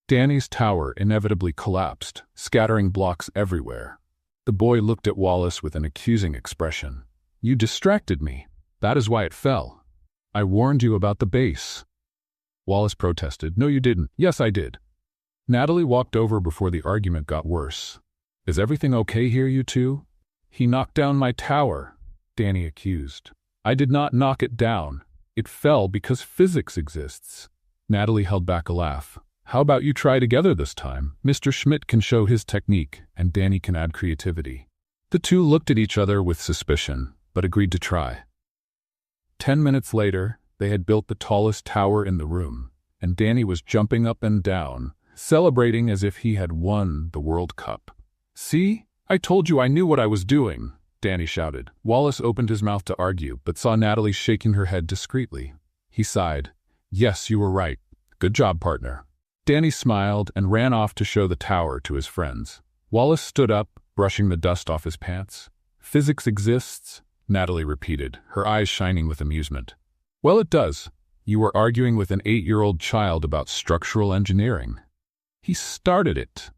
Danny's tower inevitably collapsed, scattering blocks everywhere. The boy looked at Wallace with an accusing expression. You distracted me. That is why it fell. I warned you about the base. Wallace protested. No, you didn't. Yes, I did. Natalie walked over before the argument got worse. Is everything okay here, you two? He knocked down my tower, Danny accused. I did not knock it down. It fell because physics exists. Natalie held back a laugh. How about you try together this time? Mr. Schmidt can show his technique, and Danny can add creativity. The two looked at each other with suspicion, but agreed to try. 10 minutes later, they had built the tallest tower in the room, and Danny was jumping up and down, celebrating as if he had won the World Cup. See? I told you I knew what I was doing, Danny shouted. Wallace opened his mouth to argue, but saw Natalie shaking her head discreetly. He sighed. Yes, you were right. Good job, partner. Danny smiled and ran off to show the tower to his friends. Wallace stood up, brushing the dust off his pants. Physics exists, Natalie repeated, her eyes shining with amusement. Well, it does. You were arguing with an 8-year-old child about structural engineering. He started it.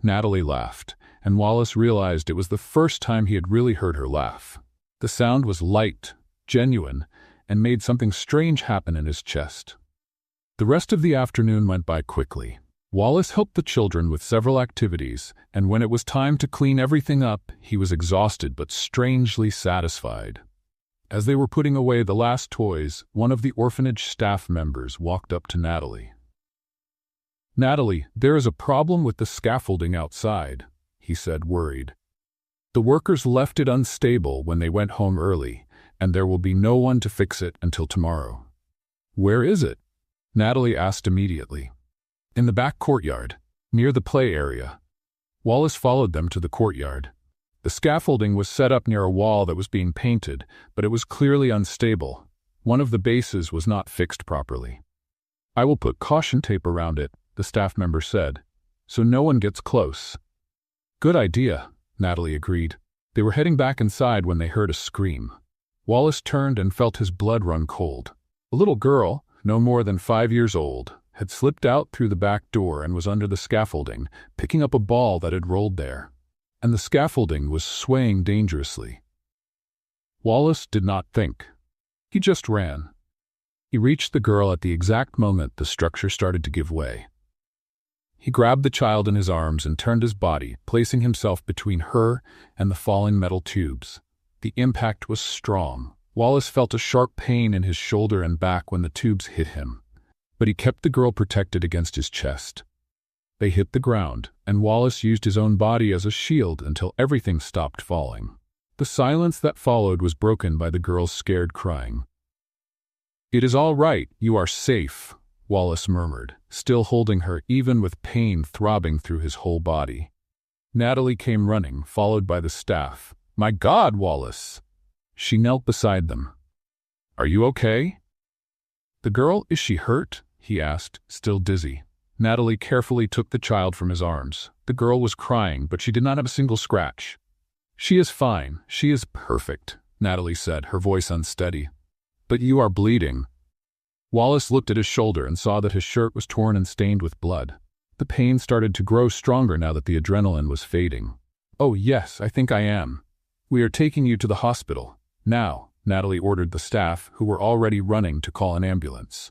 Natalie laughed, and Wallace realized it was the first time he had really heard her laugh. The sound was light, genuine, and made something strange happen in his chest. The rest of the afternoon went by quickly. Wallace helped the children with several activities, and when it was time to clean everything up, he was exhausted but strangely satisfied. As they were putting away the last toys, one of the orphanage staff members walked up to Natalie. "Natalie, there is a problem with the scaffolding outside," he said, worried. "The workers left it unstable when they went home early, and there will be no one to fix it until tomorrow." "Where is it?" Natalie asked immediately. "In the back courtyard, near the play area." Wallace followed them to the courtyard. The scaffolding was set up near a wall that was being painted, but it was clearly unstable. One of the bases was not fixed properly. "I will put caution tape around it," the staff member said, "so no one gets close." "Good idea," Natalie agreed. They were heading back inside when they heard a scream. Wallace turned and felt his blood run cold. A little girl, no more than 5 years old, had slipped out through the back door and was under the scaffolding, picking up a ball that had rolled there. And the scaffolding was swaying dangerously. Wallace did not think. He just ran. He reached the girl at the exact moment the structure started to give way. He grabbed the child in his arms and turned his body, placing himself between her and the falling metal tubes. The impact was strong. Wallace felt a sharp pain in his shoulder and back when the tubes hit him, but he kept the girl protected against his chest. They hit the ground, and Wallace used his own body as a shield until everything stopped falling. The silence that followed was broken by the girl's scared crying. "It is all right, you are safe," Wallace murmured, still holding her even with pain throbbing through his whole body. Natalie came running, followed by the staff. "My God, Wallace!" She knelt beside them. "Are you okay?" "The girl, is she hurt?" he asked, still dizzy. Natalie carefully took the child from his arms. The girl was crying, but she did not have a single scratch. "She is fine. She is perfect," Natalie said, her voice unsteady. "But you are bleeding." Wallace looked at his shoulder and saw that his shirt was torn and stained with blood. The pain started to grow stronger now that the adrenaline was fading. "Oh yes, I think I am. We are taking you to the hospital. Now," Natalie ordered the staff, who were already running, to call an ambulance.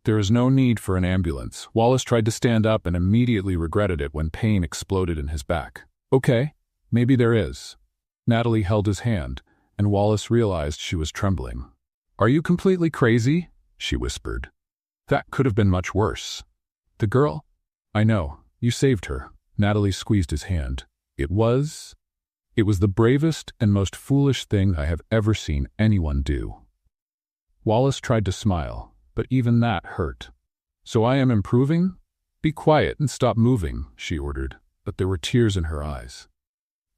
"There is no need for an ambulance." Wallace tried to stand up and immediately regretted it when pain exploded in his back. "Okay, maybe there is." Natalie held his hand, and Wallace realized she was trembling. "Are you completely crazy?" she whispered. "That could have been much worse." "The girl?" "I know. You saved her." Natalie squeezed his hand. It was the bravest and most foolish thing I have ever seen anyone do." Wallace tried to smile, but even that hurt. "So I am improving? Be quiet and stop moving," she ordered, but there were tears in her eyes.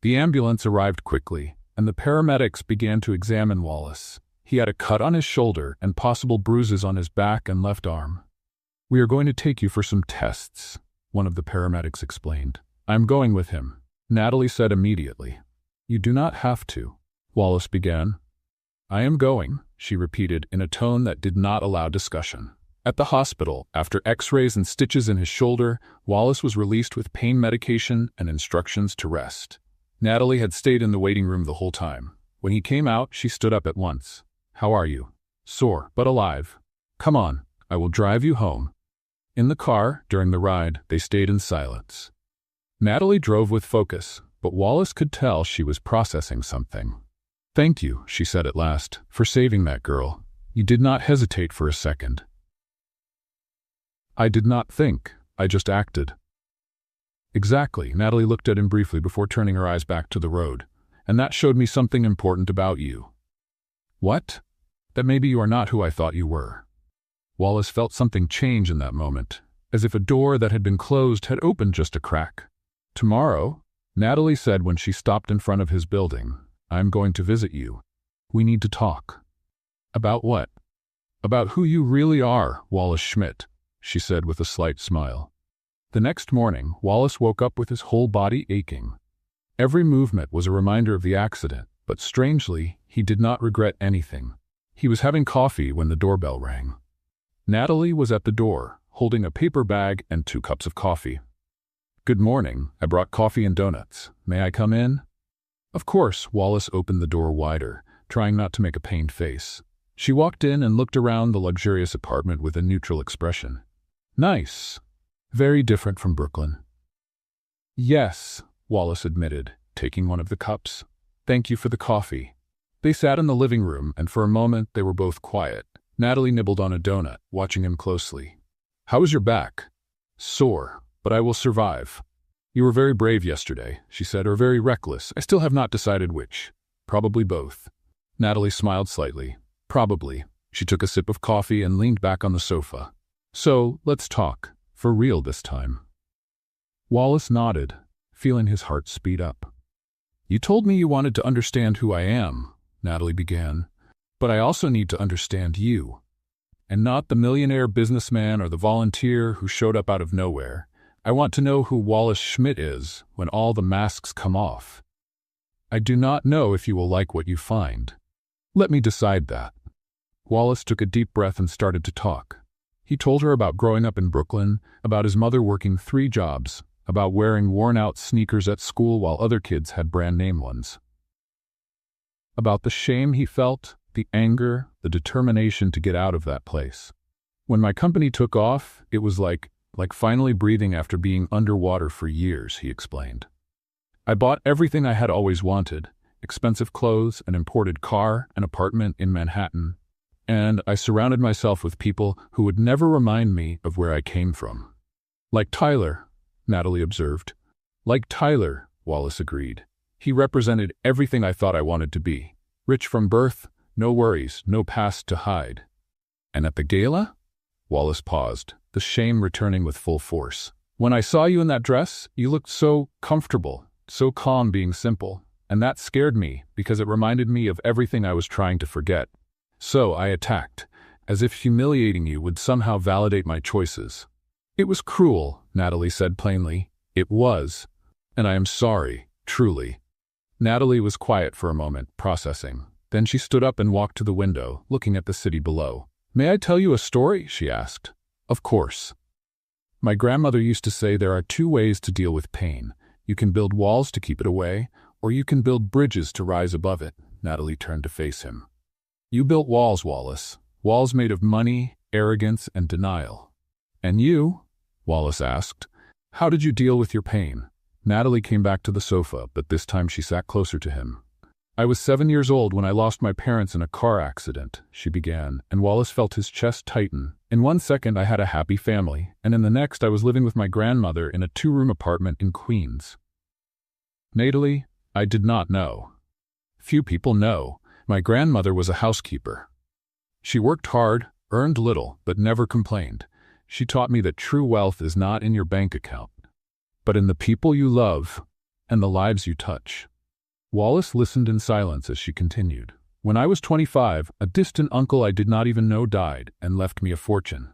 The ambulance arrived quickly, and the paramedics began to examine Wallace. He had a cut on his shoulder and possible bruises on his back and left arm. "We are going to take you for some tests," one of the paramedics explained. "I'm going with him," Natalie said immediately. "You do not have to," Wallace began. "I am going," she repeated in a tone that did not allow discussion. At the hospital, after x-rays and stitches in his shoulder, Wallace was released with pain medication and instructions to rest. Natalie had stayed in the waiting room the whole time. When he came out, she stood up at once. "How are you?" "Sore, but alive." "Come on, I will drive you home." In the car, during the ride, they stayed in silence. Natalie drove with focus, but Wallace could tell she was processing something. "Thank you," she said at last, "for saving that girl. You did not hesitate for a second." "I did not think. I just acted." "Exactly." Natalie looked at him briefly before turning her eyes back to the road. "And that showed me something important about you." "What?" "That maybe you are not who I thought you were." Wallace felt something change in that moment, as if a door that had been closed had opened just a crack. "Tomorrow," Natalie said when she stopped in front of his building, "I'm going to visit you. We need to talk." "About what?" "About who you really are, Wallace Schmidt," she said with a slight smile. The next morning, Wallace woke up with his whole body aching. Every movement was a reminder of the accident, but strangely, he did not regret anything. He was having coffee when the doorbell rang. Natalie was at the door, holding a paper bag and 2 cups of coffee. "Good morning. I brought coffee and donuts. May I come in?" Of course, Wallace opened the door wider, trying not to make a pained face. She walked in and looked around the luxurious apartment with a neutral expression. Nice. Very different from Brooklyn. Yes, Wallace admitted, taking one of the cups. Thank you for the coffee. They sat in the living room, and for a moment they were both quiet. Natalie nibbled on a donut, watching him closely. How is your back? Sore, but I will survive. You were very brave yesterday, she said, or very reckless. I still have not decided which. Probably both. Natalie smiled slightly. Probably. She took a sip of coffee and leaned back on the sofa. So, let's talk. For real this time. Wallace nodded, feeling his heart speed up. You told me you wanted to understand who I am, Natalie began. But I also need to understand you. And not the millionaire businessman or the volunteer who showed up out of nowhere. I want to know who Wallace Schmidt is when all the masks come off. I do not know if you will like what you find. Let me decide that. Wallace took a deep breath and started to talk. He told her about growing up in Brooklyn, about his mother working 3 jobs, about wearing worn-out sneakers at school while other kids had brand-name ones. About the shame he felt, the anger, the determination to get out of that place. When my company took off, it was like finally breathing after being underwater for years, he explained. I bought everything I had always wanted, expensive clothes, an imported car, an apartment in Manhattan, and I surrounded myself with people who would never remind me of where I came from. Like Tyler, Natalie observed. Like Tyler, Wallace agreed. He represented everything I thought I wanted to be. Rich from birth, no worries, no past to hide. And at the gala? Wallace paused, the shame returning with full force. When I saw you in that dress, you looked so comfortable, so calm being simple, and that scared me because it reminded me of everything I was trying to forget. So I attacked, as if humiliating you would somehow validate my choices. It was cruel, Natalie said plainly. It was. And I am sorry, truly. Natalie was quiet for a moment, processing. Then she stood up and walked to the window, looking at the city below. May I tell you a story? She asked. Of course. My grandmother used to say there are 2 ways to deal with pain. You can build walls to keep it away, or you can build bridges to rise above it. Natalie turned to face him. You built walls, Wallace. Walls made of money, arrogance, and denial. And you? Wallace asked. How did you deal with your pain? Natalie came back to the sofa, but this time she sat closer to him. I was 7 years old when I lost my parents in a car accident, she began, and Wallace felt his chest tighten. In 1 second I had a happy family, and in the next I was living with my grandmother in a 2-room apartment in Queens. Natalie, I did not know. Few people know. My grandmother was a housekeeper. She worked hard, earned little, but never complained. She taught me that true wealth is not in your bank account, but in the people you love and the lives you touch. Wallace listened in silence as she continued. When I was 25, a distant uncle I did not even know died and left me a fortune.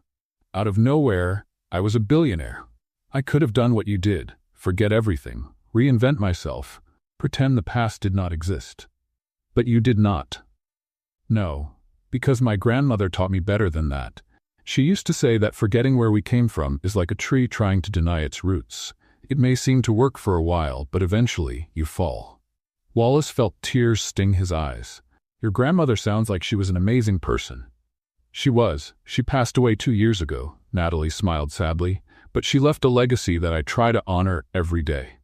Out of nowhere, I was a billionaire. I could have done what you did, forget everything, reinvent myself, pretend the past did not exist. But you did not. No, because my grandmother taught me better than that. She used to say that forgetting where we came from is like a tree trying to deny its roots. It may seem to work for a while, but eventually you fall. Wallace felt tears sting his eyes. Your grandmother sounds like she was an amazing person. She was. She passed away 2 years ago, Natalie smiled sadly, but she left a legacy that I try to honor every day.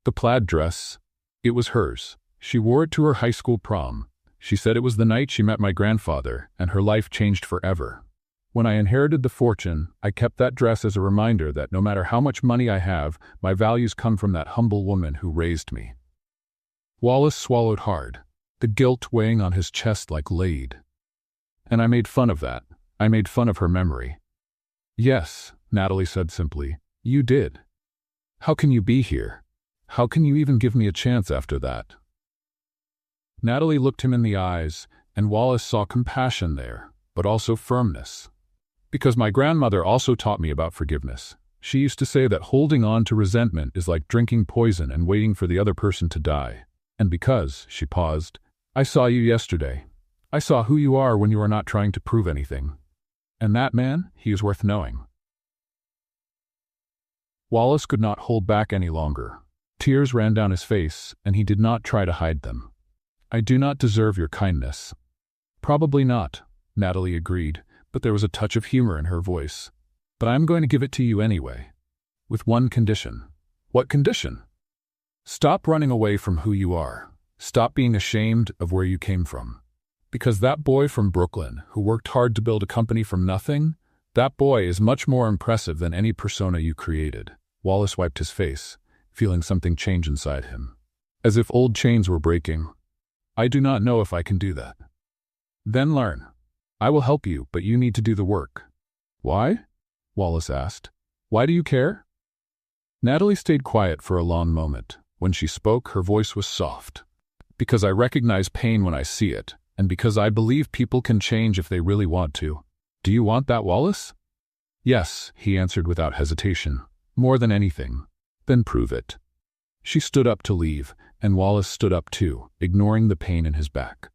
The plaid dress, it was hers. She wore it to her high school prom. She said it was the night she met my grandfather, and her life changed forever. When I inherited the fortune, I kept that dress as a reminder that no matter how much money I have, my values come from that humble woman who raised me. Wallace swallowed hard, the guilt weighing on his chest like lead. And I made fun of that. I made fun of her memory. Yes, Natalie said simply, you did. How can you be here? How can you even give me a chance after that? Natalie looked him in the eyes, and Wallace saw compassion there, but also firmness. Because my grandmother also taught me about forgiveness. She used to say that holding on to resentment is like drinking poison and waiting for the other person to die. And because, she paused, I saw you yesterday. I saw who you are when you are not trying to prove anything. And that man, he is worth knowing." Wallace could not hold back any longer. Tears ran down his face, and he did not try to hide them. "I do not deserve your kindness." "Probably not," Natalie agreed, but there was a touch of humor in her voice. "But I am going to give it to you anyway. With one condition." "What condition?" "Stop running away from who you are. Stop being ashamed of where you came from. Because that boy from Brooklyn, who worked hard to build a company from nothing, that boy is much more impressive than any persona you created." Wallace wiped his face, feeling something change inside him. As if old chains were breaking. "I do not know if I can do that." "Then learn. I will help you, but you need to do the work." "Why?" Wallace asked. "Why do you care?" Natalie stayed quiet for a long moment. When she spoke, her voice was soft. "Because I recognize pain when I see it, and because I believe people can change if they really want to." "Do you want that, Wallace?" "Yes," he answered without hesitation. "More than anything." "Then prove it." She stood up to leave, and Wallace stood up too, ignoring the pain in his back.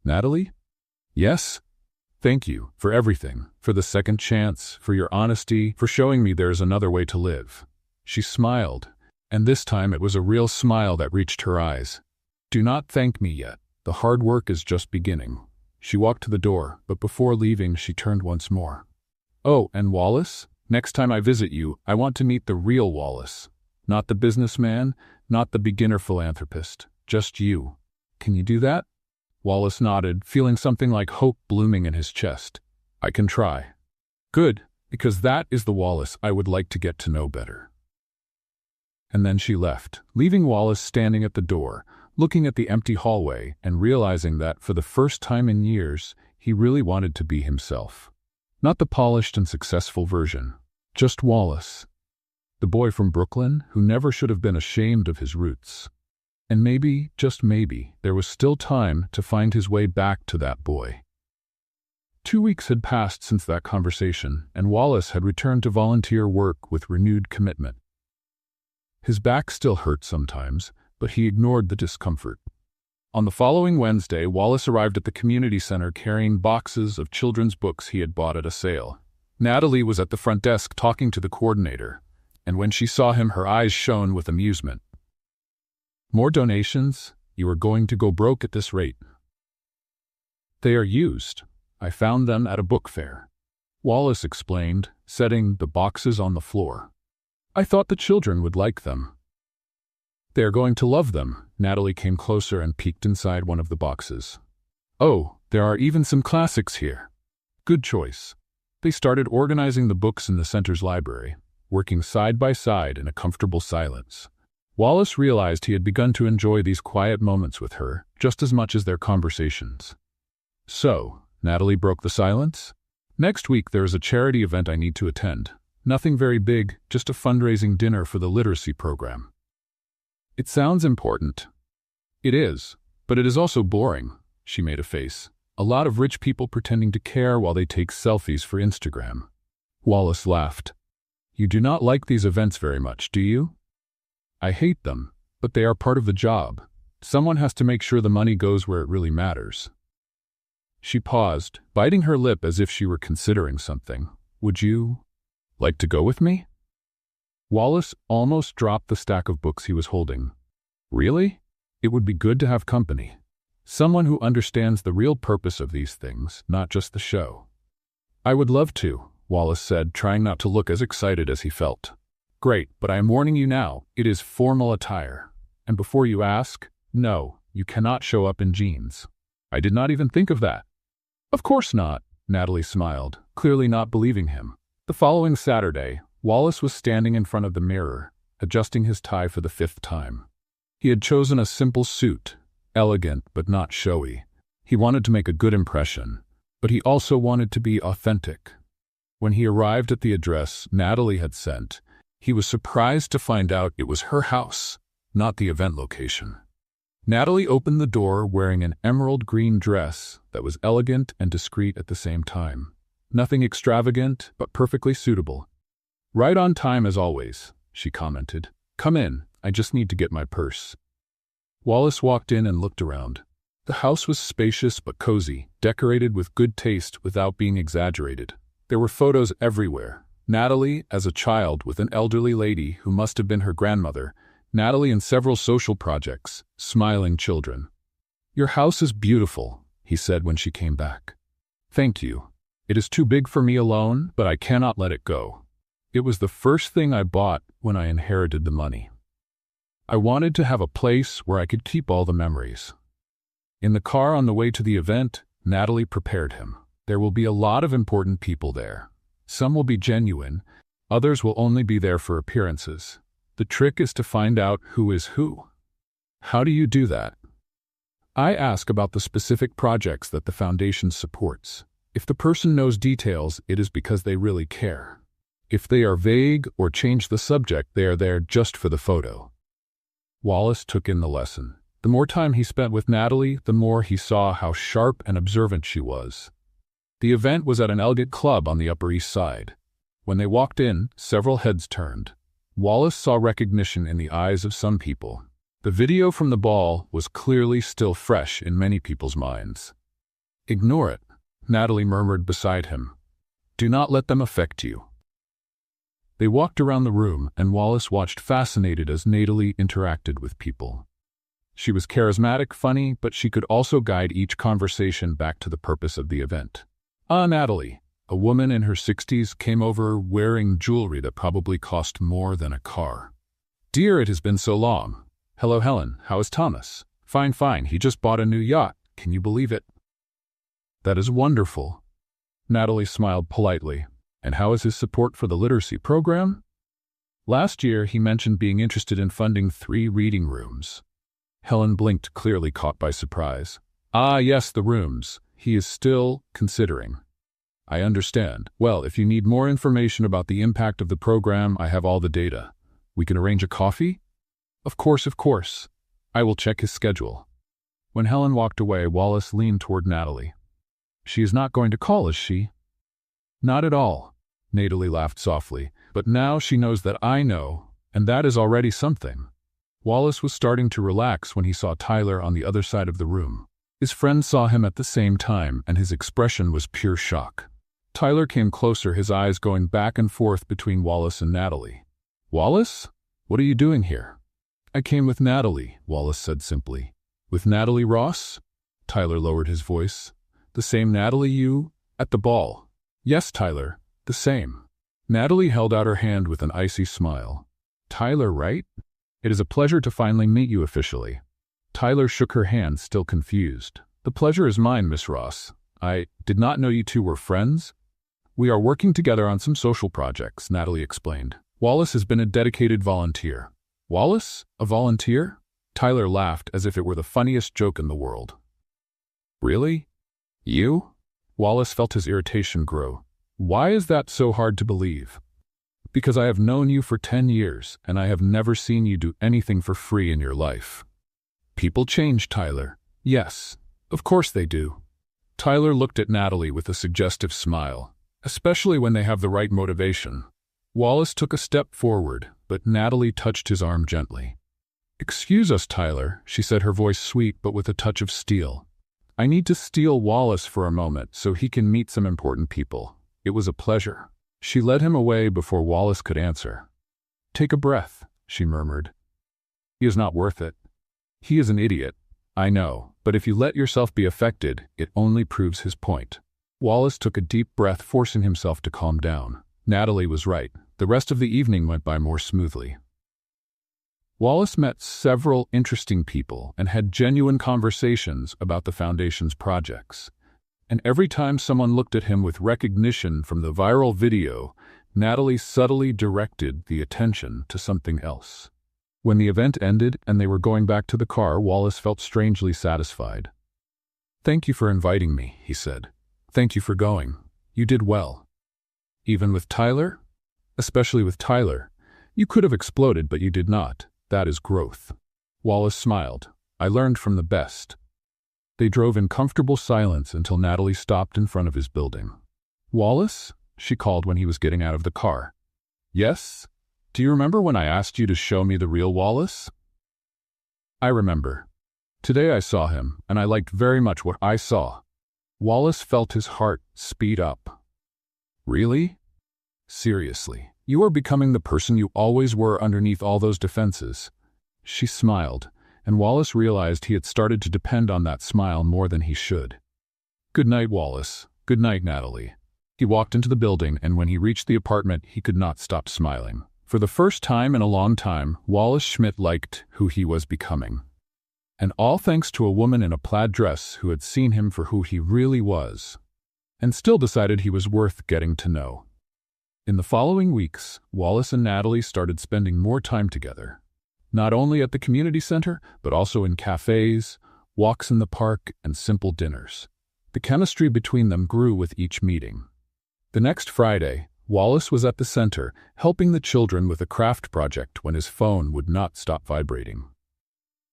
"Natalie?" "Yes?" "Thank you for everything, for the second chance, for your honesty, for showing me there is another way to live." She smiled, and this time it was a real smile that reached her eyes. "Do not thank me yet. The hard work is just beginning." She walked to the door, but before leaving she turned once more. "Oh, and Wallace, next time I visit you, I want to meet the real Wallace. Not the businessman, not the beginner philanthropist, just you. Can you do that?" Wallace nodded, feeling something like hope blooming in his chest. "I can try." "Good, because that is the Wallace I would like to get to know better." And then she left, leaving Wallace standing at the door, looking at the empty hallway and realizing that, for the first time in years, he really wanted to be himself. Not the polished and successful version, just Wallace. The boy from Brooklyn who never should have been ashamed of his roots. And maybe, just maybe, there was still time to find his way back to that boy. 2 weeks had passed since that conversation, and Wallace had returned to volunteer work with renewed commitment. His back still hurt sometimes, but he ignored the discomfort. On the following Wednesday, Wallace arrived at the community center carrying boxes of children's books he had bought at a sale. Natalie was at the front desk talking to the coordinator, and when she saw him, her eyes shone with amusement. "More donations? You are going to go broke at this rate." "They are used. I found them at a book fair," Wallace explained, setting the boxes on the floor. "I thought the children would like them." "They are going to love them." Natalie came closer and peeked inside one of the boxes. "Oh, there are even some classics here." "Good choice." They started organizing the books in the center's library, working side by side in a comfortable silence. Wallace realized he had begun to enjoy these quiet moments with her just as much as their conversations. "So," Natalie broke the silence, "next week there is a charity event I need to attend. Nothing very big, just a fundraising dinner for the literacy program." "It sounds important." "It is, but it is also boring." She made a face. "A lot of rich people pretending to care while they take selfies for Instagram." Wallace laughed. "You do not like these events very much, do you?" "I hate them, but they are part of the job. Someone has to make sure the money goes where it really matters." She paused, biting her lip as if she were considering something. "Would you like to go with me?" Wallace almost dropped the stack of books he was holding. "Really? It would be good to have company. Someone who understands the real purpose of these things, not just the show." "I would love to," Wallace said, trying not to look as excited as he felt. "Great, but I am warning you now, it is formal attire. And before you ask, no, you cannot show up in jeans." "I did not even think of that." "Of course not," Natalie smiled, clearly not believing him. The following Saturday, Wallace was standing in front of the mirror, adjusting his tie for the 5th time. He had chosen a simple suit, elegant but not showy. He wanted to make a good impression, but he also wanted to be authentic. When he arrived at the address Natalie had sent, he was surprised to find out it was her house, not the event location. Natalie opened the door wearing an emerald green dress that was elegant and discreet at the same time. Nothing extravagant, but perfectly suitable. "Right on time as always," she commented. "Come in, I just need to get my purse." Wallace walked in and looked around. The house was spacious but cozy, decorated with good taste without being exaggerated. There were photos everywhere. Natalie as a child with an elderly lady who must have been her grandmother. Natalie in several social projects, smiling children. "Your house is beautiful," he said when she came back. "Thank you. It is too big for me alone, but I cannot let it go. It was the first thing I bought when I inherited the money. I wanted to have a place where I could keep all the memories." In the car on the way to the event, Natalie prepared him. There will be a lot of important people there. Some will be genuine, others will only be there for appearances. The trick is to find out who is who. How do you do that? I ask about the specific projects that the foundation supports. If the person knows details, it is because they really care. If they are vague or change the subject, they are there just for the photo. Wallace took in the lesson. The more time he spent with Natalie, the more he saw how sharp and observant she was. The event was at an elegant club on the Upper East Side. When they walked in, several heads turned. Wallace saw recognition in the eyes of some people. The video from the ball was clearly still fresh in many people's minds. "Ignore it," Natalie murmured beside him. "Do not let them affect you." They walked around the room, and Wallace watched fascinated as Natalie interacted with people. She was charismatic, funny, but she could also guide each conversation back to the purpose of the event. Natalie, a woman in her 60s, came over wearing jewelry that probably cost more than a car. "Dear, it has been so long. Hello, Helen. How is Thomas?" "Fine, fine. He just bought a new yacht. Can you believe it?" "That is wonderful." Natalie smiled politely. "And how is his support for the literacy program?" "Last year, he mentioned being interested in funding 3 reading rooms." Helen blinked, clearly caught by surprise. "Ah, yes, the rooms. He is still considering." "I understand. Well, if you need more information about the impact of the program, I have all the data. We can arrange a coffee?" Of course. I will check his schedule." When Helen walked away, Wallace leaned toward Natalie. "She is not going to call, is she?" "Not at all." Natalie laughed softly. "But now she knows that I know, and that is already something." Wallace was starting to relax when he saw Tyler on the other side of the room. His friend saw him at the same time, and his expression was pure shock. Tyler came closer, his eyes going back and forth between Wallace and Natalie. "Wallace? What are you doing here?" "I came with Natalie," Wallace said simply. "With Natalie Ross?" Tyler lowered his voice. "The same Natalie you... at the ball?" "Yes, Tyler, the same." Natalie held out her hand with an icy smile. "Tyler, right? It is a pleasure to finally meet you officially." Tyler shook her hand, still confused. "The pleasure is mine, Miss Ross. I did not know you two were friends." "We are working together on some social projects," Natalie explained. "Wallace has been a dedicated volunteer." "Wallace? A volunteer?" Tyler laughed as if it were the funniest joke in the world. "Really? You?" Wallace felt his irritation grow. "Why is that so hard to believe?" "Because I have known you for 10 years, and I have never seen you do anything for free in your life." "People change, Tyler." "Yes, of course they do." Tyler looked at Natalie with a suggestive smile, especially when they have the right motivation. Wallace took a step forward, but Natalie touched his arm gently. "Excuse us, Tyler," she said, her voice sweet but with a touch of steel. "I need to steal Wallace for a moment so he can meet some important people. It was a pleasure." She led him away before Wallace could answer. "Take a breath," she murmured. "He is not worth it. He is an idiot, I know, but if you let yourself be affected, it only proves his point." Wallace took a deep breath, forcing himself to calm down. Natalie was right. The rest of the evening went by more smoothly. Wallace met several interesting people and had genuine conversations about the Foundation's projects. And every time someone looked at him with recognition from the viral video, Natalie subtly directed the attention to something else. When the event ended and they were going back to the car, Wallace felt strangely satisfied. "Thank you for inviting me," he said. "Thank you for going. You did well." "Even with Tyler?" "Especially with Tyler. You could have exploded, but you did not. That is growth." Wallace smiled. "I learned from the best." They drove in comfortable silence until Natalie stopped in front of his building. "Wallace?" she called when he was getting out of the car. "Yes? Do you remember when I asked you to show me the real Wallace?" "I remember." Today I saw him, and I liked very much what I saw. Wallace felt his heart speed up. Really? Seriously, you are becoming the person you always were underneath all those defenses. She smiled, and Wallace realized he had started to depend on that smile more than he should. Good night, Wallace. Good night, Natalie. He walked into the building, and when he reached the apartment, he could not stop smiling. For the first time in a long time, Wallace Schmidt liked who he was becoming. And all thanks to a woman in a plaid dress who had seen him for who he really was, and still decided he was worth getting to know. In the following weeks, Wallace and Natalie started spending more time together, not only at the community center, but also in cafes, walks in the park, and simple dinners. The chemistry between them grew with each meeting. The next Friday, Wallace was at the center, helping the children with a craft project when his phone would not stop vibrating.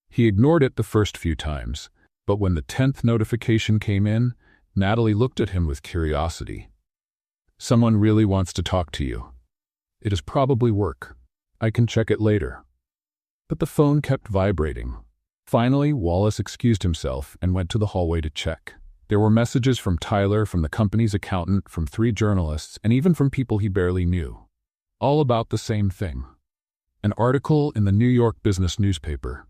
He ignored it the first few times, but when the 10th notification came in, Natalie looked at him with curiosity. Someone really wants to talk to you. It is probably work. I can check it later. But the phone kept vibrating. Finally, Wallace excused himself and went to the hallway to check. There were messages from Tyler, from the company's accountant, from 3 journalists, and even from people he barely knew. All about the same thing. An article in the New York business newspaper.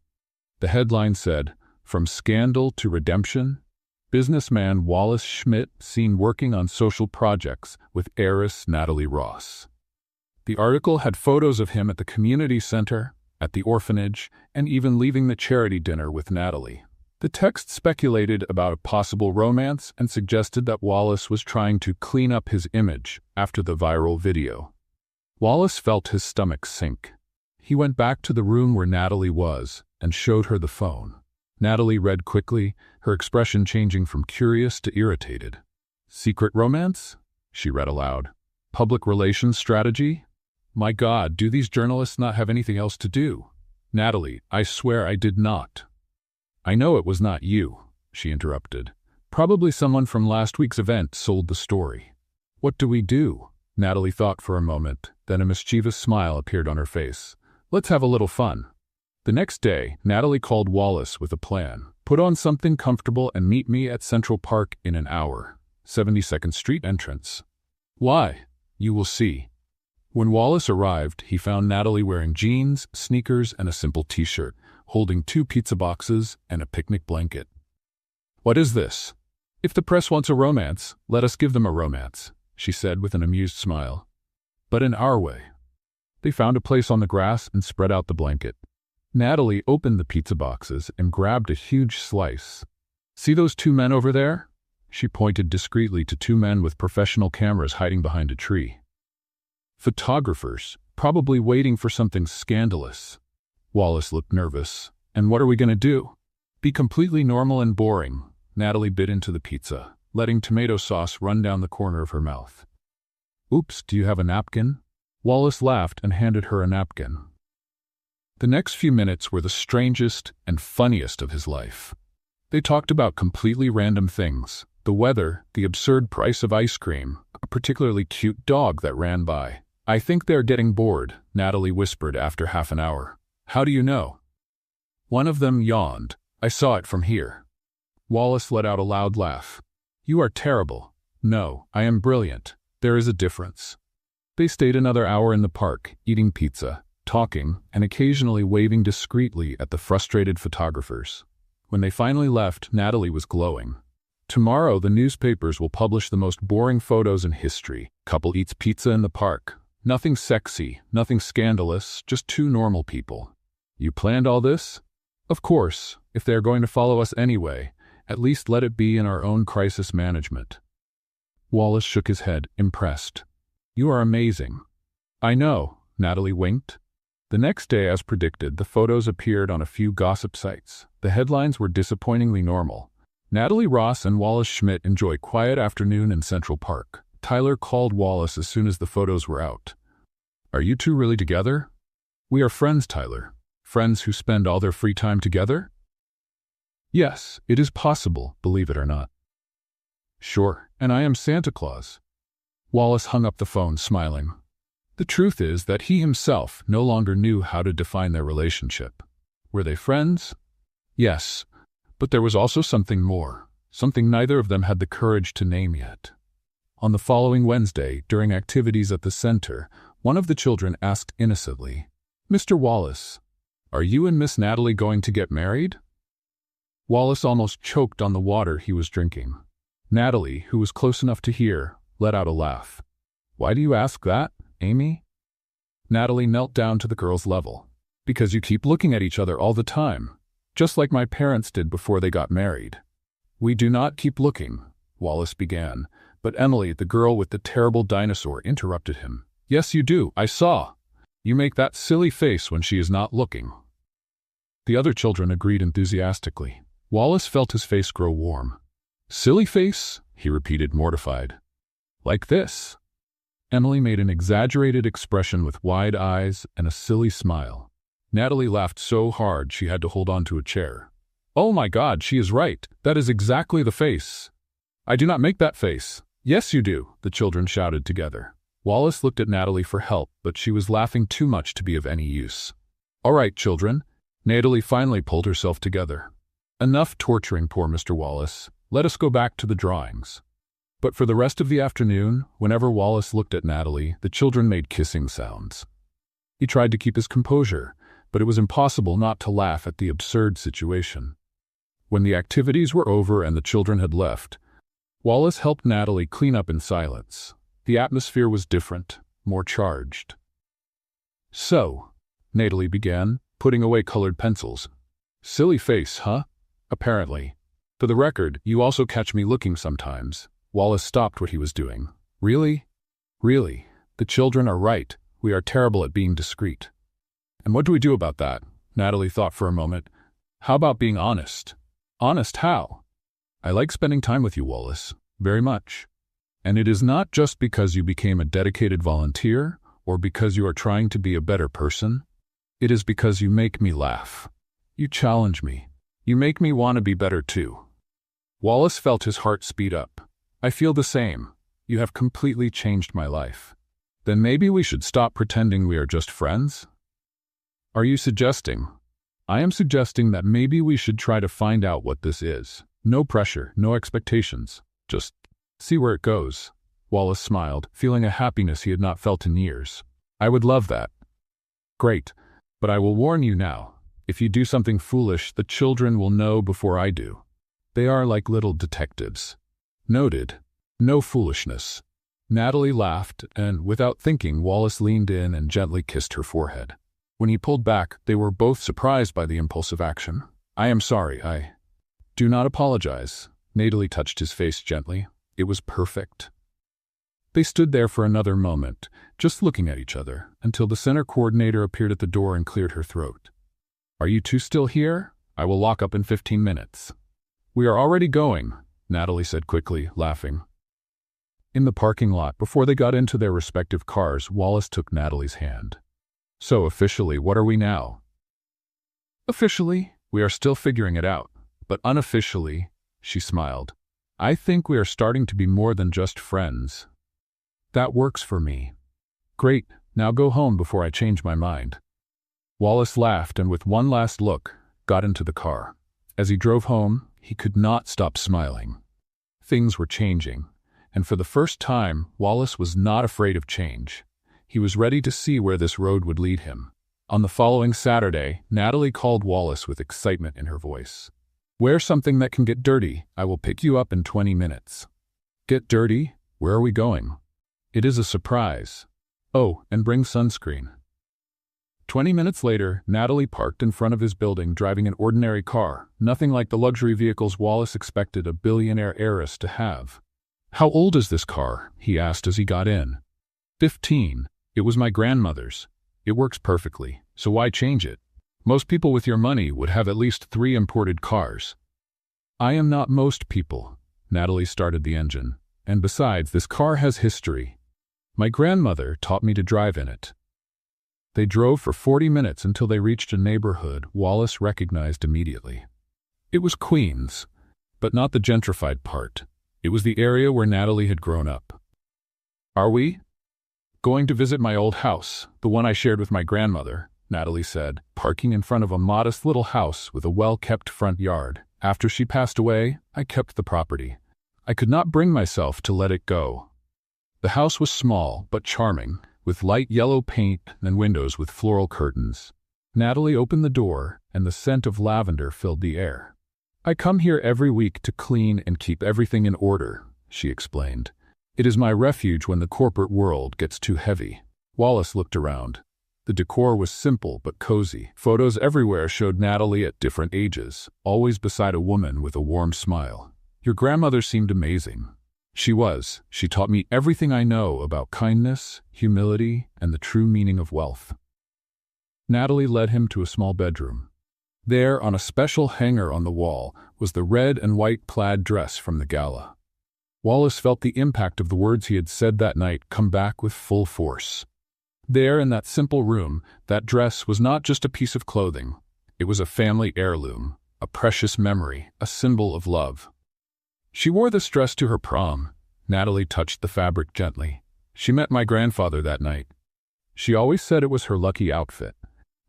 The headline said, "From Scandal to Redemption, Businessman Wallace Schmidt seen working on social projects with heiress Natalie Ross." The article had photos of him at the community center, at the orphanage, and even leaving the charity dinner with Natalie. The text speculated about a possible romance and suggested that Wallace was trying to clean up his image after the viral video. Wallace felt his stomach sink. He went back to the room where Natalie was and showed her the phone. Natalie read quickly, her expression changing from curious to irritated. "Secret romance?" she read aloud. "Public relations strategy? My God, do these journalists not have anything else to do?" "Natalie, I swear I did not." "I know it was not you," she interrupted. "Probably someone from last week's event sold the story." "What do we do?" Natalie thought for a moment, then a mischievous smile appeared on her face. "Let's have a little fun." The next day, Natalie called Wallace with a plan. "Put on something comfortable and meet me at Central Park in an hour. 72nd Street entrance." "Why?" "You will see." When Wallace arrived, he found Natalie wearing jeans, sneakers, and a simple t-shirt, holding 2 pizza boxes and a picnic blanket. "What is this?" "If the press wants a romance, let us give them a romance," she said with an amused smile. "But in our way." They found a place on the grass and spread out the blanket. Natalie opened the pizza boxes and grabbed a huge slice. "See those 2 men over there?" She pointed discreetly to 2 men with professional cameras hiding behind a tree. "Photographers, probably waiting for something scandalous." Wallace looked nervous. "And what are we going to do?" "Be completely normal and boring." Natalie bit into the pizza, letting tomato sauce run down the corner of her mouth. "Oops, do you have a napkin?" Wallace laughed and handed her a napkin. The next few minutes were the strangest and funniest of his life. They talked about completely random things: the weather, the absurd price of ice cream, a particularly cute dog that ran by. "I think they're getting bored," Natalie whispered after half an hour. "How do you know?" One of them yawned. "I saw it from here." Wallace let out a loud laugh. "You are terrible." "No, I am brilliant. There is a difference." They stayed another hour in the park, eating pizza, talking, and occasionally waving discreetly at the frustrated photographers. When they finally left, Natalie was glowing. "Tomorrow the newspapers will publish the most boring photos in history. Couple eats pizza in the park. Nothing sexy, nothing scandalous, just 2 normal people." "You planned all this?" "Of course. If they are going to follow us anyway, at least let it be in our own crisis management." Wallace shook his head, impressed. "You are amazing." "I know," Natalie winked. The next day, as predicted, the photos appeared on a few gossip sites. The headlines were disappointingly normal. Natalie Ross and Wallace Schmidt enjoy quiet afternoon in Central Park. Tyler called Wallace as soon as the photos were out. "Are you 2 really together?" "We are friends, Tyler." "Friends who spend all their free time together?" "Yes, it is possible, believe it or not." "Sure, and I am Santa Claus." Wallace hung up the phone, smiling. The truth is that he himself no longer knew how to define their relationship. Were they friends? Yes, But there was also something more, something neither of them had the courage to name yet. On the following Wednesday, during activities at the center, one of the children asked innocently, "Mr. Wallace, are you and Miss Natalie going to get married?" Wallace almost choked on the water he was drinking. Natalie, who was close enough to hear, let out a laugh. "Why do you ask that, Amy?" Natalie knelt down to the girl's level. "Because you keep looking at each other all the time, just like my parents did before they got married." "We do not keep looking," Wallace began, but Emily, the girl with the terrible dinosaur, interrupted him. "Yes, you do, I saw. You make that silly face when she is not looking." The other children agreed enthusiastically. Wallace felt his face grow warm. "Silly face?" he repeated, mortified. "Like this?" Emily made an exaggerated expression with wide eyes and a silly smile. Natalie laughed so hard she had to hold on to a chair. "Oh my God, she is right. That is exactly the face." "I do not make that face." "Yes, you do," the children shouted together. Wallace looked at Natalie for help, but she was laughing too much to be of any use. "All right, children." Natalie finally pulled herself together. "Enough torturing poor Mr. Wallace. Let us go back to the drawings." But for the rest of the afternoon, whenever Wallace looked at Natalie, the children made kissing sounds. He tried to keep his composure, but it was impossible not to laugh at the absurd situation. When the activities were over and the children had left, Wallace helped Natalie clean up in silence. The atmosphere was different, more charged. "So," Natalie began, putting away colored pencils. "Silly face, huh? Apparently. For the record, you also catch me looking sometimes." Wallace stopped what he was doing. "Really? Really? The children are right. We are terrible at being discreet." "And what do we do about that?" Natalie thought for a moment. "How about being honest?" "Honest how?" "I like spending time with you, Wallace. Very much. And it is not just because you became a dedicated volunteer or because you are trying to be a better person. It is because you make me laugh. You challenge me. You make me want to be better too." Wallace felt his heart speed up. "I feel the same. You have completely changed my life." "Then maybe we should stop pretending we are just friends?" "Are you suggesting?" "I am suggesting that maybe we should try to find out what this is. No pressure, no expectations. Just see where it goes." Wallace smiled, feeling a happiness he had not felt in years. "I would love that." "Great. But I will warn you now. If you do something foolish, the children will know before I do. They are like little detectives." "Noted. No foolishness." Natalie laughed, and without thinking, Wallace leaned in and gently kissed her forehead. When he pulled back, they were both surprised by the impulsive action. "I am sorry, I—" "Do not apologize." Natalie touched his face gently. "It was perfect." They stood there for another moment, just looking at each other, until the center coordinator appeared at the door and cleared her throat. "Are you two still here? I will lock up in 15 minutes. "We are already going," Natalie said quickly, laughing. In the parking lot, before they got into their respective cars, Wallace took Natalie's hand. "So officially, what are we now?" "Officially, we are still figuring it out. But unofficially," she smiled, "I think we are starting to be more than just friends." "That works for me." "Great, now go home before I change my mind." Wallace laughed and with one last look, got into the car. As he drove home, he could not stop smiling. Things were changing, and for the first time, Wallace was not afraid of change. He was ready to see where this road would lead him. On the following Saturday, Natalie called Wallace with excitement in her voice. "Wear something that can get dirty. I will pick you up in 20 minutes. "Get dirty? Where are we going?" "It is a surprise." "Oh, and bring sunscreen." 20 minutes later, Natalie parked in front of his building driving an ordinary car, nothing like the luxury vehicles Wallace expected a billionaire heiress to have. "How old is this car?" he asked as he got in. 15. It was my grandmother's. It works perfectly, so why change it? Most people with your money would have at least 3 imported cars." "I am not most people." Natalie started the engine. "And besides, this car has history. My grandmother taught me to drive in it." They drove for 40 minutes until they reached a neighborhood Wallace recognized immediately. It was Queens, but not the gentrified part. It was the area where Natalie had grown up. "Are we?" "Going to visit my old house, the one I shared with my grandmother," Natalie said, parking in front of a modest little house with a well-kept front yard. After she passed away, I kept the property. I could not bring myself to let it go. The house was small but charming, with light yellow paint and windows with floral curtains. Natalie opened the door, and the scent of lavender filled the air. I come here every week to clean and keep everything in order, she explained. It is my refuge when the corporate world gets too heavy. Wallace looked around. The decor was simple but cozy. Photos everywhere showed Natalie at different ages, always beside a woman with a warm smile. Your grandmother seemed amazing. She was. She taught me everything I know about kindness, humility, and the true meaning of wealth. Natalie led him to a small bedroom. There, on a special hanger on the wall, was the red and white plaid dress from the gala. Wallace felt the impact of the words he had said that night come back with full force. There, in that simple room, that dress was not just a piece of clothing. It was a family heirloom, a precious memory, a symbol of love. She wore this dress to her prom. Natalie touched the fabric gently. She met my grandfather that night. She always said it was her lucky outfit.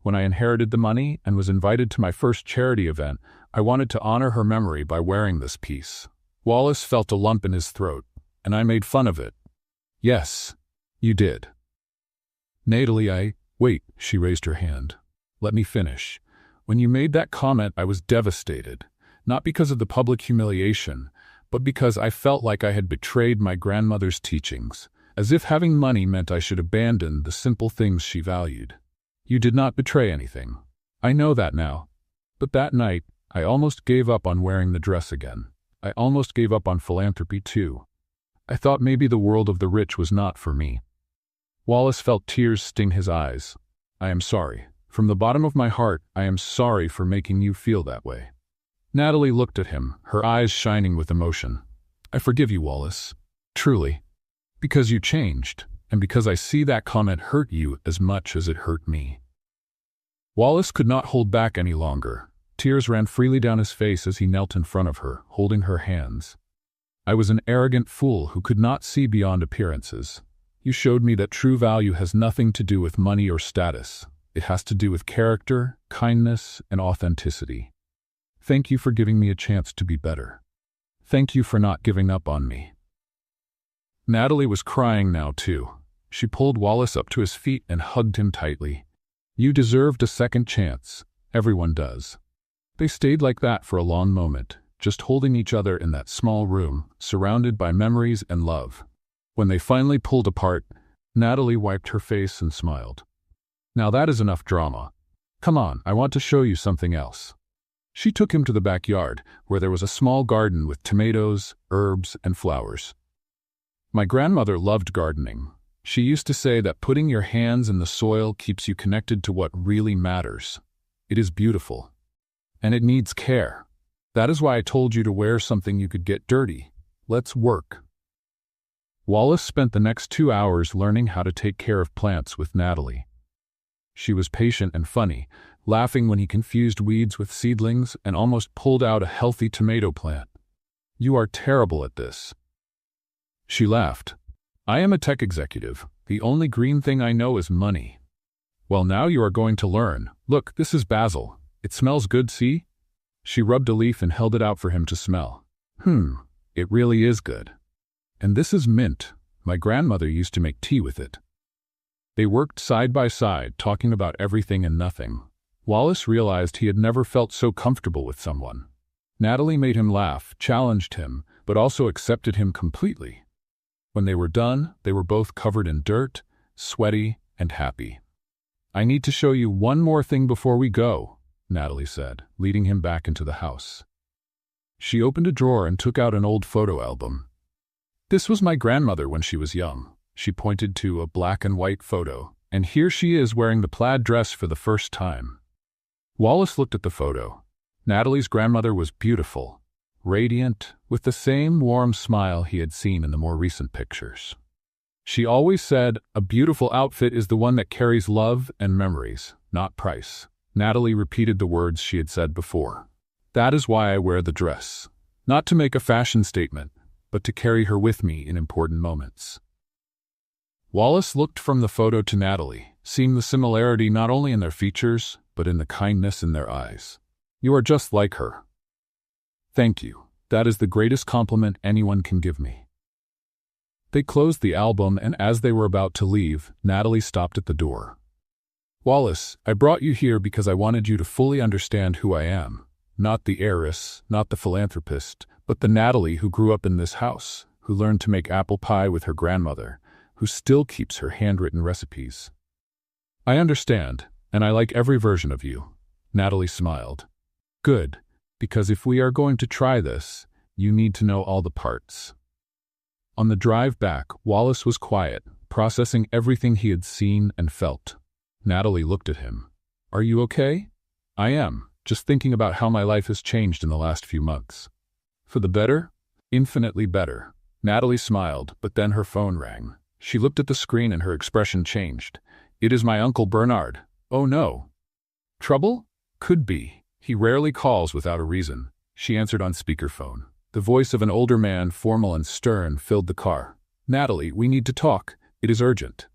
When I inherited the money and was invited to my first charity event, I wanted to honor her memory by wearing this piece. Wallace felt a lump in his throat, and I made fun of it. Yes, you did. Natalie, Wait, she raised her hand. Let me finish. When you made that comment, I was devastated, not because of the public humiliation, but because I felt like I had betrayed my grandmother's teachings, as if having money meant I should abandon the simple things she valued. You did not betray anything. I know that now. But that night, I almost gave up on wearing the dress again. I almost gave up on philanthropy too. I thought maybe the world of the rich was not for me. Wallace felt tears sting his eyes. I am sorry. From the bottom of my heart, I am sorry for making you feel that way. Natalie looked at him, her eyes shining with emotion. I forgive you, Wallace. Truly. Because you changed, and because I see that comment hurt you as much as it hurt me. Wallace could not hold back any longer. Tears ran freely down his face as he knelt in front of her, holding her hands. I was an arrogant fool who could not see beyond appearances. You showed me that true value has nothing to do with money or status. It has to do with character, kindness, and authenticity. Thank you for giving me a chance to be better. Thank you for not giving up on me. Natalie was crying now too. She pulled Wallace up to his feet and hugged him tightly. You deserved a second chance. Everyone does. They stayed like that for a long moment, just holding each other in that small room, surrounded by memories and love. When they finally pulled apart, Natalie wiped her face and smiled. Now that is enough drama. Come on, I want to show you something else. She took him to the backyard, where there was a small garden with tomatoes, herbs, and flowers. My grandmother loved gardening. She used to say that putting your hands in the soil keeps you connected to what really matters. It is beautiful. And it needs care. That is why I told you to wear something you could get dirty. Let's work. Wallace spent the next 2 hours learning how to take care of plants with Natalie. She was patient and funny, laughing when he confused weeds with seedlings and almost pulled out a healthy tomato plant. You are terrible at this. She laughed. I am a tech executive. The only green thing I know is money. Well, now you are going to learn. Look, this is basil. It smells good, see? She rubbed a leaf and held it out for him to smell. It really is good. And this is mint. My grandmother used to make tea with it. They worked side by side, talking about everything and nothing. Wallace realized he had never felt so comfortable with someone. Natalie made him laugh, challenged him, but also accepted him completely. When they were done, they were both covered in dirt, sweaty, and happy. I need to show you one more thing before we go, Natalie said, leading him back into the house. She opened a drawer and took out an old photo album. This was my grandmother when she was young. She pointed to a black and white photo, and here she is wearing the plaid dress for the first time. Wallace looked at the photo. Natalie's grandmother was beautiful, radiant, with the same warm smile he had seen in the more recent pictures. She always said, a beautiful outfit is the one that carries love and memories, not price. Natalie repeated the words she had said before. That is why I wear the dress. Not to make a fashion statement, but to carry her with me in important moments. Wallace looked from the photo to Natalie, seeing the similarity not only in their features, but in the kindness in their eyes. You are just like her. Thank you. That is the greatest compliment anyone can give me. They closed the album, and as they were about to leave, Natalie stopped at the door. Wallace, I brought you here because I wanted you to fully understand who I am. Not the heiress, not the philanthropist, but the Natalie who grew up in this house, who learned to make apple pie with her grandmother, who still keeps her handwritten recipes. I understand, and I like every version of you. Natalie smiled. Good, because if we are going to try this, you need to know all the parts. On the drive back, Wallace was quiet, processing everything he had seen and felt. Natalie looked at him. Are you okay? I am, just thinking about how my life has changed in the last few months. For the better? Infinitely better. Natalie smiled, but then her phone rang. She looked at the screen and her expression changed. It is my Uncle Bernard. Oh no. Trouble? Could be. He rarely calls without a reason. She answered on speakerphone. The voice of an older man, formal and stern, filled the car. Natalie, we need to talk. It is urgent.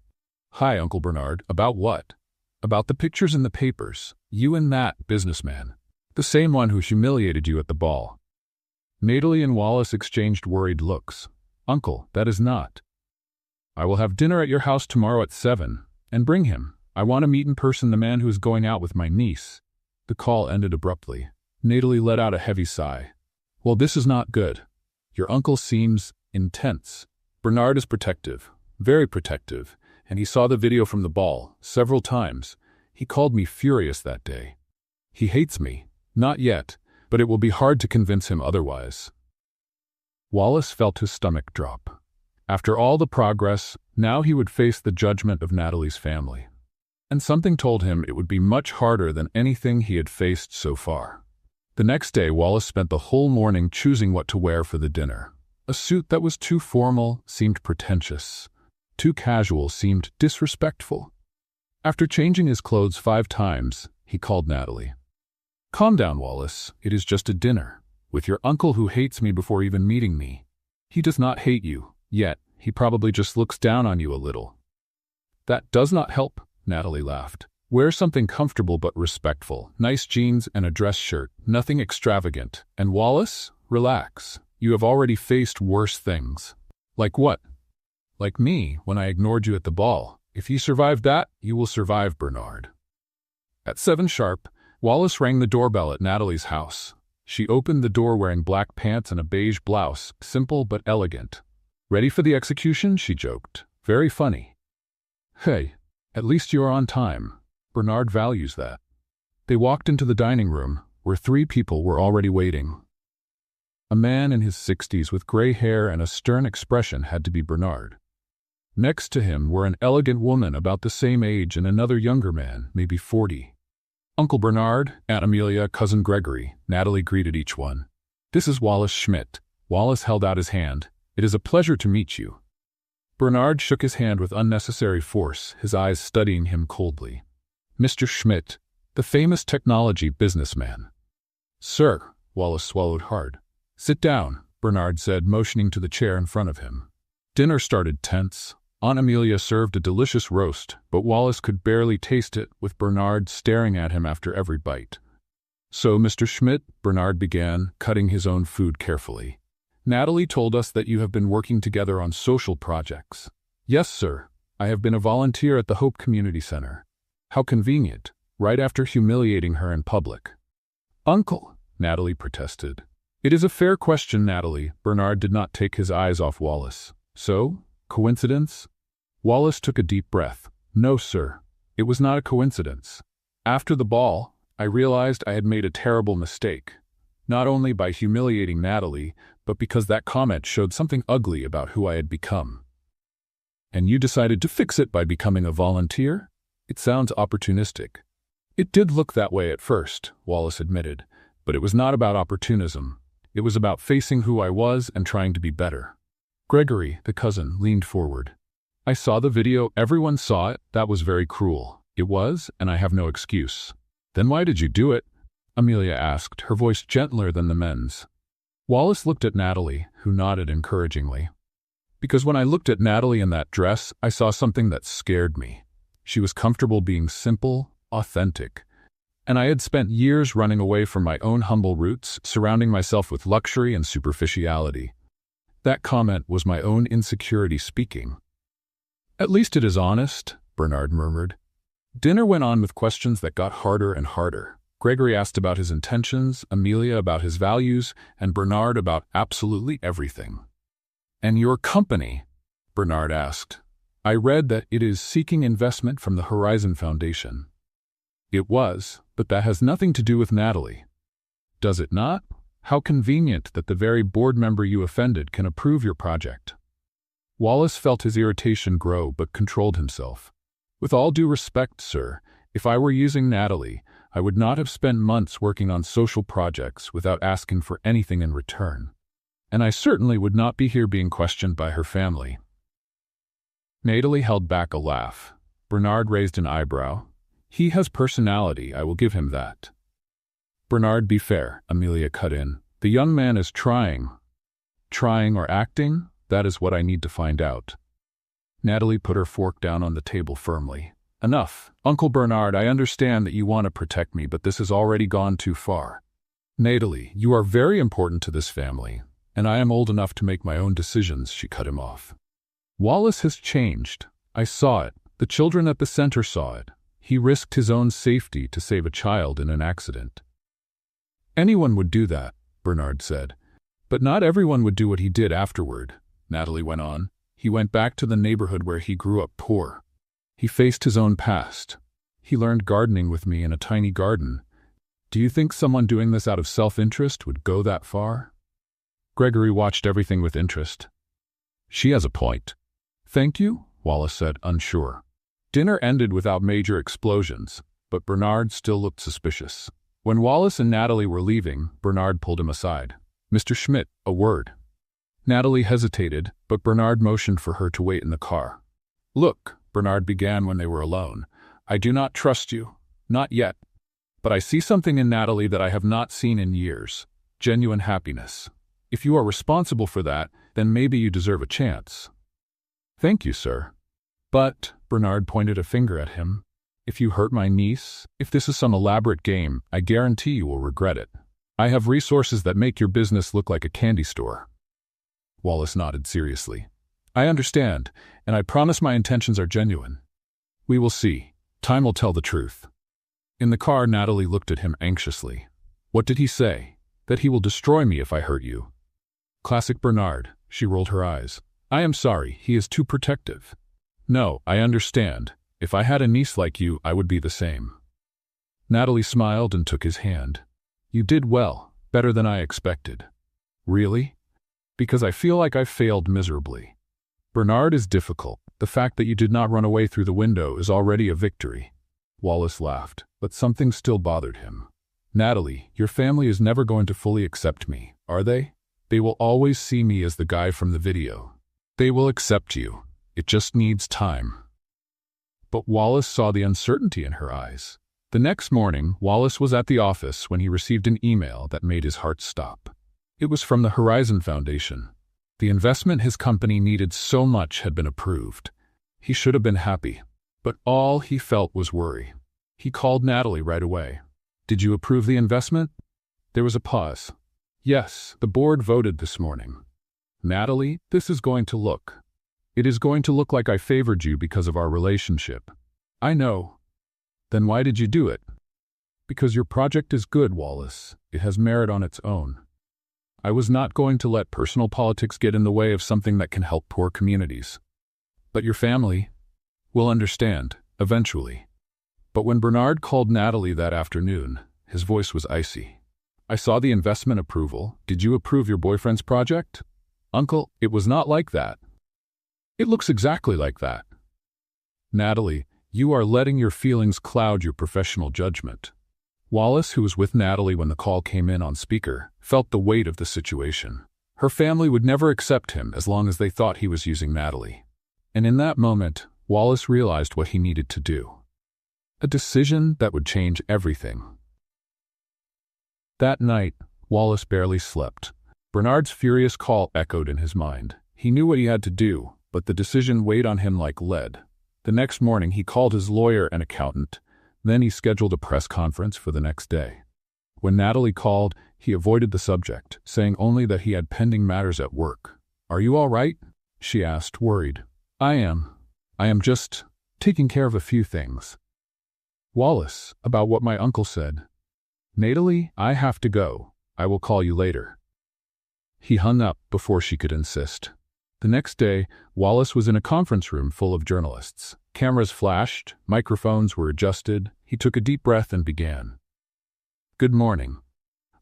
Hi, Uncle Bernard. About what? About the pictures in the papers. You and that businessman. The same one who humiliated you at the ball. Natalie and Wallace exchanged worried looks. Uncle, that is not. I will have dinner at your house tomorrow at 7, and bring him. I want to meet in person the man who is going out with my niece. The call ended abruptly. Natalie let out a heavy sigh. Well, this is not good. Your uncle seems intense. Bernard is protective, very protective, and he saw the video from the ball several times. He called me furious that day. He hates me. Not yet, but it will be hard to convince him otherwise. Wallace felt his stomach drop. After all the progress, now he would face the judgment of Natalie's family. And something told him it would be much harder than anything he had faced so far. The next day, Wallace spent the whole morning choosing what to wear for the dinner. A suit that was too formal seemed pretentious. Too casual seemed disrespectful. After changing his clothes 5 times, he called Natalie. Calm down, Wallace. It is just a dinner. With your uncle who hates me before even meeting me. He does not hate you, yet. He probably just looks down on you a little. That does not help, Natalie laughed. Wear something comfortable but respectful. Nice jeans and a dress shirt. Nothing extravagant. And Wallace, relax. You have already faced worse things. Like what? Like me, when I ignored you at the ball. If you survive that, you will survive, Bernard. At 7 sharp, Wallace rang the doorbell at Natalie's house. She opened the door wearing black pants and a beige blouse, simple but elegant. Ready for the execution? She joked. Very funny. Hey, at least you are on time. Bernard values that. They walked into the dining room, where 3 people were already waiting. A man in his 60s with gray hair and a stern expression had to be Bernard. Next to him were an elegant woman about the same age and another younger man, maybe 40. Uncle Bernard, Aunt Amelia, Cousin Gregory, Natalie greeted each one. This is Wallace Schmidt. Wallace held out his hand. It is a pleasure to meet you. Bernard shook his hand with unnecessary force, his eyes studying him coldly. Mr. Schmidt, the famous technology businessman. Sir, Wallace swallowed hard. Sit down, Bernard said, motioning to the chair in front of him. Dinner started tense. Aunt Amelia served a delicious roast, but Wallace could barely taste it, with Bernard staring at him after every bite. So, Mr. Schmidt, Bernard began, cutting his own food carefully. Natalie told us that you have been working together on social projects. Yes, sir. I have been a volunteer at the Hope Community Center. How convenient, right after humiliating her in public. Uncle, Natalie protested. It is a fair question, Natalie. Bernard did not take his eyes off Wallace. So, coincidence? Wallace took a deep breath. No, sir. It was not a coincidence. After the ball, I realized I had made a terrible mistake. Not only by humiliating Natalie, but because that comment showed something ugly about who I had become. And you decided to fix it by becoming a volunteer? It sounds opportunistic. It did look that way at first, Wallace admitted, but it was not about opportunism. It was about facing who I was and trying to be better. Gregory, the cousin, leaned forward. I saw the video. Everyone saw it. That was very cruel. It was, and I have no excuse. Then why did you do it? Amelia asked, her voice gentler than the men's. Wallace looked at Natalie, who nodded encouragingly. Because when I looked at Natalie in that dress, I saw something that scared me. She was comfortable being simple, authentic. And I had spent years running away from my own humble roots, surrounding myself with luxury and superficiality. That comment was my own insecurity speaking. At least it is honest, Bernard murmured. Dinner went on with questions that got harder and harder. Gregory asked about his intentions, Amelia about his values, and Bernard about absolutely everything. "And your company?" Bernard asked. "I read that it is seeking investment from the Horizon Foundation." "It was, but that has nothing to do with Natalie." "Does it not? How convenient that the very board member you offended can approve your project." Wallace felt his irritation grow but controlled himself. "With all due respect, sir, if I were using Natalie, I would not have spent months working on social projects without asking for anything in return. And I certainly would not be here being questioned by her family." Natalie held back a laugh. Bernard raised an eyebrow. "He has personality, I will give him that." "Bernard, be fair," Amelia cut in. "The young man is trying." "Trying or acting? That is what I need to find out." Natalie put her fork down on the table firmly. "Enough. Uncle Bernard, I understand that you want to protect me, but this has already gone too far. Natalie, you are very important to this family, and I am old enough to make my own decisions," she cut him off. "Wallace has changed. I saw it. The children at the center saw it. He risked his own safety to save a child in an accident." "Anyone would do that," Bernard said. "But not everyone would do what he did afterward," Natalie went on. "He went back to the neighborhood where he grew up poor. He faced his own past. He learned gardening with me in a tiny garden. Do you think someone doing this out of self-interest would go that far?" Gregory watched everything with interest. "She has a point." "Thank you," Wallace said, unsure. Dinner ended without major explosions, but Bernard still looked suspicious. When Wallace and Natalie were leaving, Bernard pulled him aside. "Mr. Schmidt, a word." Natalie hesitated, but Bernard motioned for her to wait in the car. "Look," Bernard began when they were alone, "I do not trust you. Not yet. But I see something in Natalie that I have not seen in years. Genuine happiness. If you are responsible for that, then maybe you deserve a chance." "Thank you, sir." "But," Bernard pointed a finger at him, "if you hurt my niece, if this is some elaborate game, I guarantee you will regret it. I have resources that make your business look like a candy store." Wallace nodded seriously. "I understand, and I promise my intentions are genuine. We will see. Time will tell the truth." In the car, Natalie looked at him anxiously. "What did he say? That he will destroy me if I hurt you?" Classic Bernard, she rolled her eyes. "I am sorry, he is too protective." "No, I understand. If I had a niece like you, I would be the same." Natalie smiled and took his hand. "You did well, better than I expected." "Really?" "Because I feel like I failed miserably." "Bernard is difficult. The fact that you did not run away through the window is already a victory." Wallace laughed, but something still bothered him. "Natalie, your family is never going to fully accept me, are they? They will always see me as the guy from the video." "They will accept you. It just needs time." But Wallace saw the uncertainty in her eyes. The next morning, Wallace was at the office when he received an email that made his heart stop. It was from the Horizon Foundation. The investment his company needed so much had been approved. He should have been happy, but all he felt was worry. He called Natalie right away. "Did you approve the investment?" There was a pause. "Yes, the board voted this morning." "Natalie, this is going to look. It is going to look like I favored you because of our relationship." "I know." "Then why did you do it?" "Because your project is good, Wallace. It has merit on its own. I was not going to let personal politics get in the way of something that can help poor communities." "But your family will understand, eventually." But when Bernard called Natalie that afternoon, his voice was icy. "I saw the investment approval. Did you approve your boyfriend's project?" "Uncle, it was not like that." "It looks exactly like that." "Natalie, you are letting your feelings cloud your professional judgment." Wallace, who was with Natalie when the call came in on speaker, felt the weight of the situation. Her family would never accept him as long as they thought he was using Natalie. And in that moment, Wallace realized what he needed to do. A decision that would change everything. That night, Wallace barely slept. Bernard's furious call echoed in his mind. He knew what he had to do, but the decision weighed on him like lead. The next morning he called his lawyer and accountant. Then he scheduled a press conference for the next day. When Natalie called, he avoided the subject, saying only that he had pending matters at work. "Are you all right?" she asked, worried. I am just taking care of a few things." "Wallace, about what my uncle said." "Natalie, I have to go. I will call you later." He hung up before she could insist. The next day, Wallace was in a conference room full of journalists. Cameras flashed, microphones were adjusted. He took a deep breath and began. "Good morning.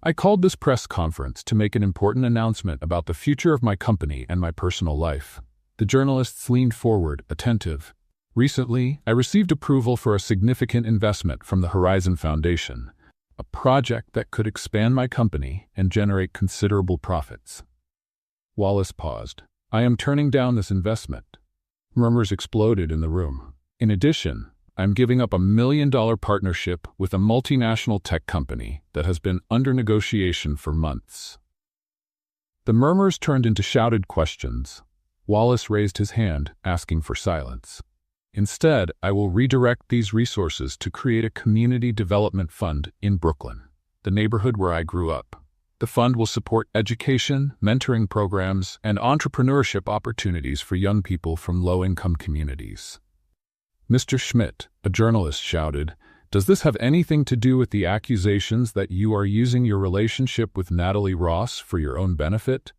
I called this press conference to make an important announcement about the future of my company and my personal life." The journalists leaned forward, attentive. "Recently, I received approval for a significant investment from the Horizon Foundation, a project that could expand my company and generate considerable profits." Wallace paused. "I am turning down this investment." Murmurs exploded in the room. "In addition, I'm giving up $1 million partnership with a multinational tech company that has been under negotiation for months." The murmurs turned into shouted questions. Wallace raised his hand, asking for silence. "Instead, I will redirect these resources to create a community development fund in Brooklyn, the neighborhood where I grew up. The fund will support education, mentoring programs, and entrepreneurship opportunities for young people from low-income communities." "Mr. Schmidt," a journalist shouted, "does this have anything to do with the accusations that you are using your relationship with Natalie Ross for your own benefit?"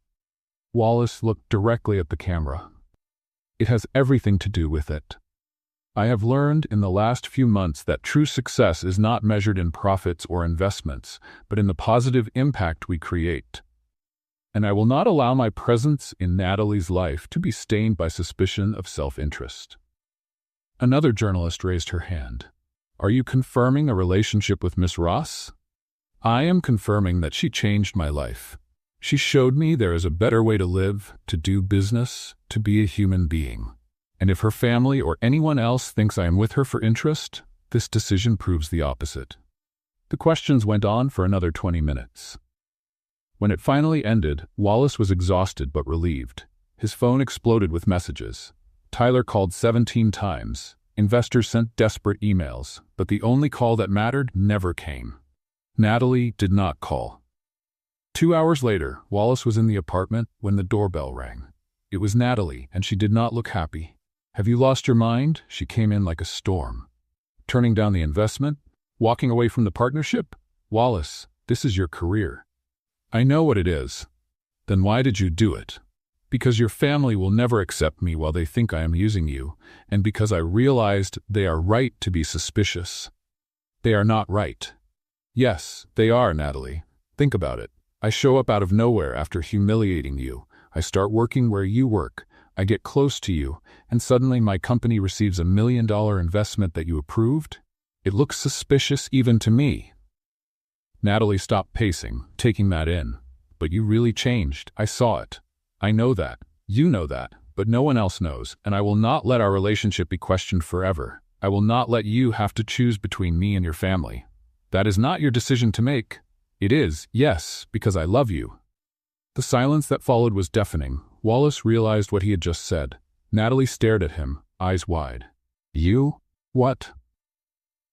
Wallace looked directly at the camera. "It has everything to do with it. I have learned in the last few months that true success is not measured in profits or investments, but in the positive impact we create. And I will not allow my presence in Natalie's life to be stained by suspicion of self-interest." Another journalist raised her hand. "Are you confirming a relationship with Miss Ross?" "I am confirming that she changed my life. She showed me there is a better way to live, to do business, to be a human being. And if her family or anyone else thinks I am with her for interest, this decision proves the opposite." The questions went on for another 20 minutes. When it finally ended, Wallace was exhausted but relieved. His phone exploded with messages. Tyler called 17 times. Investors sent desperate emails, but the only call that mattered never came. Natalie did not call. 2 hours later, Wallace was in the apartment when the doorbell rang. It was Natalie, and she did not look happy. "Have you lost your mind?" She came in like a storm. "Turning down the investment? Walking away from the partnership? Wallace, this is your career." "I know what it is." "Then why did you do it?" "Because your family will never accept me while they think I am using you, and because I realized they are right to be suspicious." "They are not right." "Yes, they are, Natalie. Think about it. I show up out of nowhere after humiliating you. I start working where you work. I get close to you, and suddenly my company receives $1 million investment that you approved? It looks suspicious even to me." Natalie stopped pacing, taking that in. "But you really changed. I saw it. I know that. You know that. But no one else knows, and I will not let our relationship be questioned forever. I will not let you have to choose between me and your family. That is not your decision to make. It is, yes, because I love you." The silence that followed was deafening. Wallace realized what he had just said. Natalie stared at him, eyes wide. "You? What?"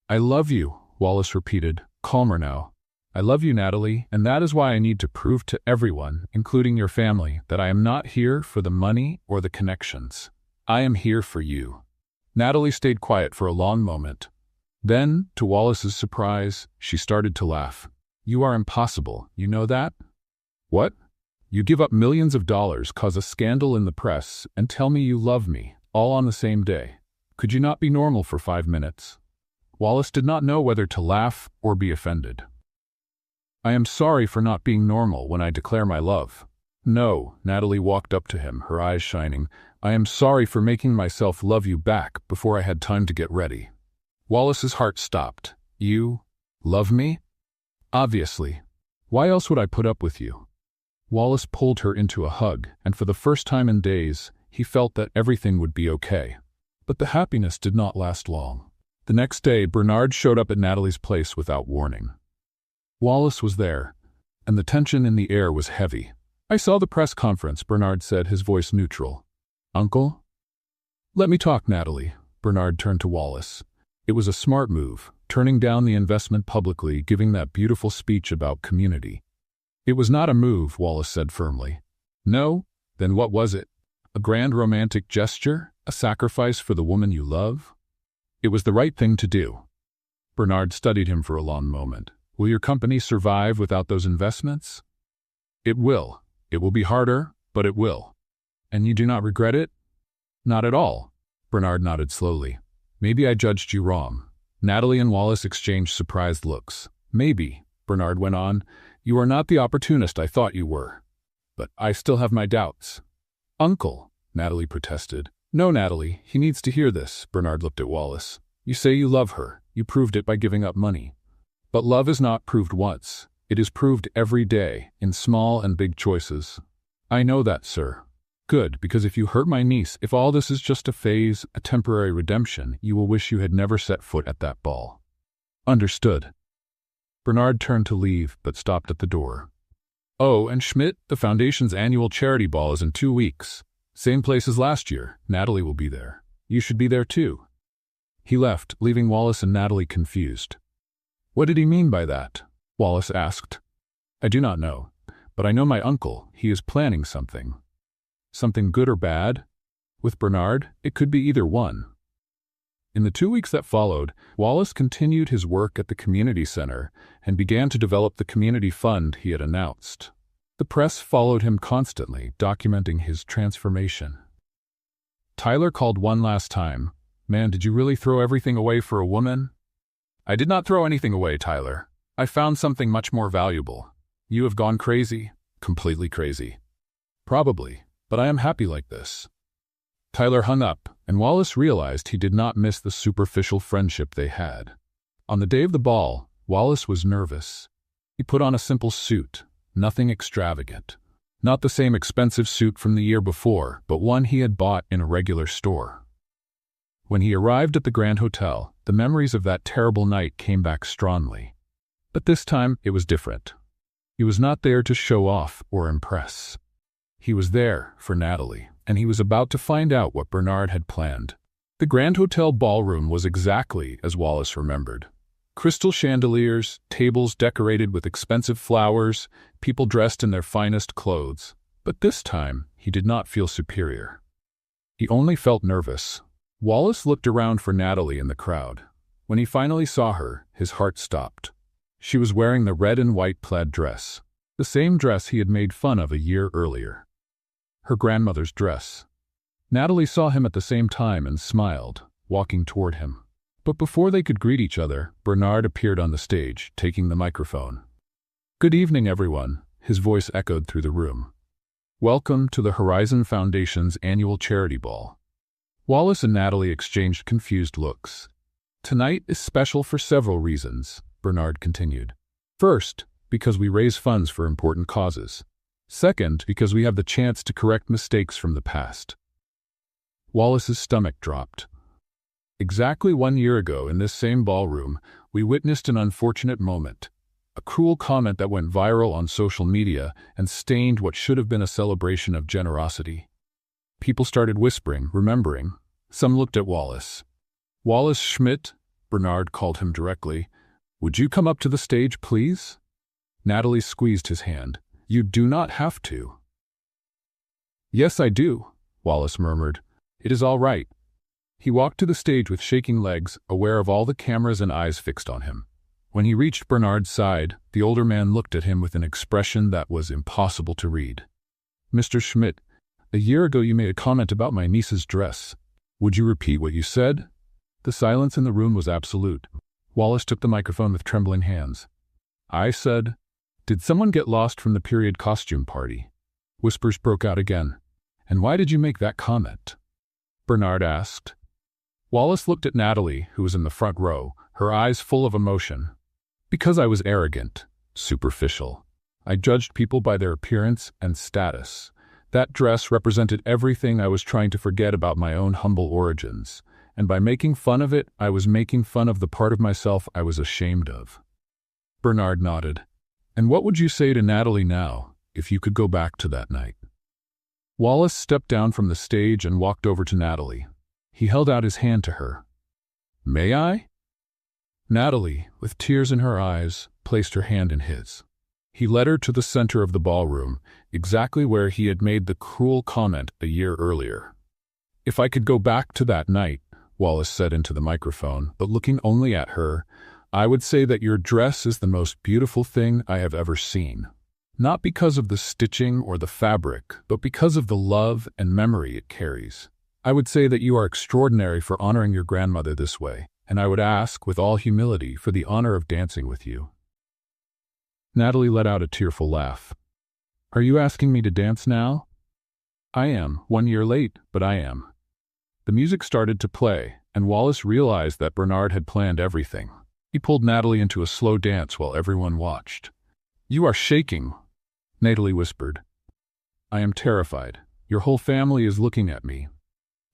"I love you," Wallace repeated, calmer now. "I love you, Natalie, and that is why I need to prove to everyone, including your family, that I am not here for the money or the connections. I am here for you." Natalie stayed quiet for a long moment. Then, to Wallace's surprise, she started to laugh. "You are impossible, you know that?" "What?" "You give up millions of dollars, cause a scandal in the press, and tell me you love me, all on the same day. Could you not be normal for 5 minutes?" Wallace did not know whether to laugh or be offended. "I am sorry for not being normal when I declare my love." "No," Natalie walked up to him, her eyes shining. "I am sorry for making myself love you back before I had time to get ready." Wallace's heart stopped. "You love me?" "Obviously. Why else would I put up with you?" Wallace pulled her into a hug, and for the first time in days, he felt that everything would be okay. But the happiness did not last long. The next day, Bernard showed up at Natalie's place without warning. Wallace was there, and the tension in the air was heavy. "I saw the press conference," Bernard said, his voice neutral. "Uncle?" "Let me talk, Natalie." Bernard turned to Wallace. "It was a smart move, turning down the investment publicly, giving that beautiful speech about community. It was not a move, Wallace said firmly. No? Then what was it? A grand romantic gesture? A sacrifice for the woman you love? It was the right thing to do. Bernard studied him for a long moment. Will your company survive without those investments? It will. It will be harder, but it will. And you do not regret it? Not at all. Bernard nodded slowly. Maybe I judged you wrong. Natalie and Wallace exchanged surprised looks. Maybe, Bernard went on, you are not the opportunist I thought you were. But I still have my doubts. Uncle, Natalie protested. No, Natalie, he needs to hear this, Bernard looked at Wallace. You say you love her. You proved it by giving up money. But love is not proved once. It is proved every day, in small and big choices. I know that, sir. Good, because if you hurt my niece, if all this is just a phase, a temporary redemption, you will wish you had never set foot at that ball. Understood. Bernard turned to leave, but stopped at the door. Oh, and Schmidt, the Foundation's annual charity ball is in 2 weeks. Same place as last year. Natalie will be there. You should be there too. He left, leaving Wallace and Natalie confused. What did he mean by that? Wallace asked. I do not know, but I know my uncle. He is planning something. Something good or bad? With Bernard, it could be either one. In the 2 weeks that followed, Wallace continued his work at the community center and began to develop the community fund he had announced. The press followed him constantly, documenting his transformation. Tyler called one last time. Man, did you really throw everything away for a woman? I did not throw anything away, Tyler. I found something much more valuable. You have gone crazy, completely crazy. Probably, but I am happy like this. Tyler hung up, and Wallace realized he did not miss the superficial friendship they had. On the day of the ball, Wallace was nervous. He put on a simple suit, nothing extravagant. Not the same expensive suit from the year before, but one he had bought in a regular store. When he arrived at the Grand Hotel, the memories of that terrible night came back strongly. But this time, it was different. He was not there to show off or impress. He was there for Natalie, and he was about to find out what Bernard had planned. The Grand Hotel ballroom was exactly as Wallace remembered. Crystal chandeliers, tables decorated with expensive flowers, people dressed in their finest clothes. But this time, he did not feel superior. He only felt nervous. Wallace looked around for Natalie in the crowd. When he finally saw her, his heart stopped. She was wearing the red and white plaid dress, the same dress he had made fun of a year earlier. Her grandmother's dress. Natalie saw him at the same time and smiled, walking toward him. But before they could greet each other, Bernard appeared on the stage, taking the microphone. Good evening, everyone, his voice echoed through the room. Welcome to the Horizon Foundation's annual charity ball. Wallace and Natalie exchanged confused looks. Tonight is special for several reasons, Bernard continued. First, because we raise funds for important causes. Second, because we have the chance to correct mistakes from the past. Wallace's stomach dropped. Exactly 1 year ago, in this same ballroom, we witnessed an unfortunate moment. A cruel comment that went viral on social media and stained what should have been a celebration of generosity. People started whispering, remembering. Some looked at Wallace. Wallace Schmidt, Bernard called him directly. Would you come up to the stage, please? Natalie squeezed his hand. You do not have to. Yes, I do, Wallace murmured. It is all right. He walked to the stage with shaking legs, aware of all the cameras and eyes fixed on him. When he reached Bernard's side, the older man looked at him with an expression that was impossible to read. Mr. Schmidt, a year ago you made a comment about my niece's dress. Would you repeat what you said? The silence in the room was absolute. Wallace took the microphone with trembling hands. I said, did someone get lost from the period costume party? Whispers broke out again. And why did you make that comment? Bernard asked. Wallace looked at Natalie, who was in the front row, her eyes full of emotion. Because I was arrogant, superficial. I judged people by their appearance and status. That dress represented everything I was trying to forget about my own humble origins, and by making fun of it, I was making fun of the part of myself I was ashamed of. Bernard nodded. And what would you say to Natalie now, if you could go back to that night? Wallace stepped down from the stage and walked over to Natalie. He held out his hand to her. May I? Natalie, with tears in her eyes, placed her hand in his. He led her to the center of the ballroom, exactly where he had made the cruel comment a year earlier. "If I could go back to that night," Wallace said into the microphone, but looking only at her, "I would say that your dress is the most beautiful thing I have ever seen. Not because of the stitching or the fabric, but because of the love and memory it carries. I would say that you are extraordinary for honoring your grandmother this way, and I would ask, with all humility, for the honor of dancing with you." Natalie let out a tearful laugh. "Are you asking me to dance now?" "I am, 1 year late, but I am." The music started to play, and Wallace realized that Bernard had planned everything. He pulled Natalie into a slow dance while everyone watched. "You are shaking," Natalie whispered. "I am terrified. Your whole family is looking at me."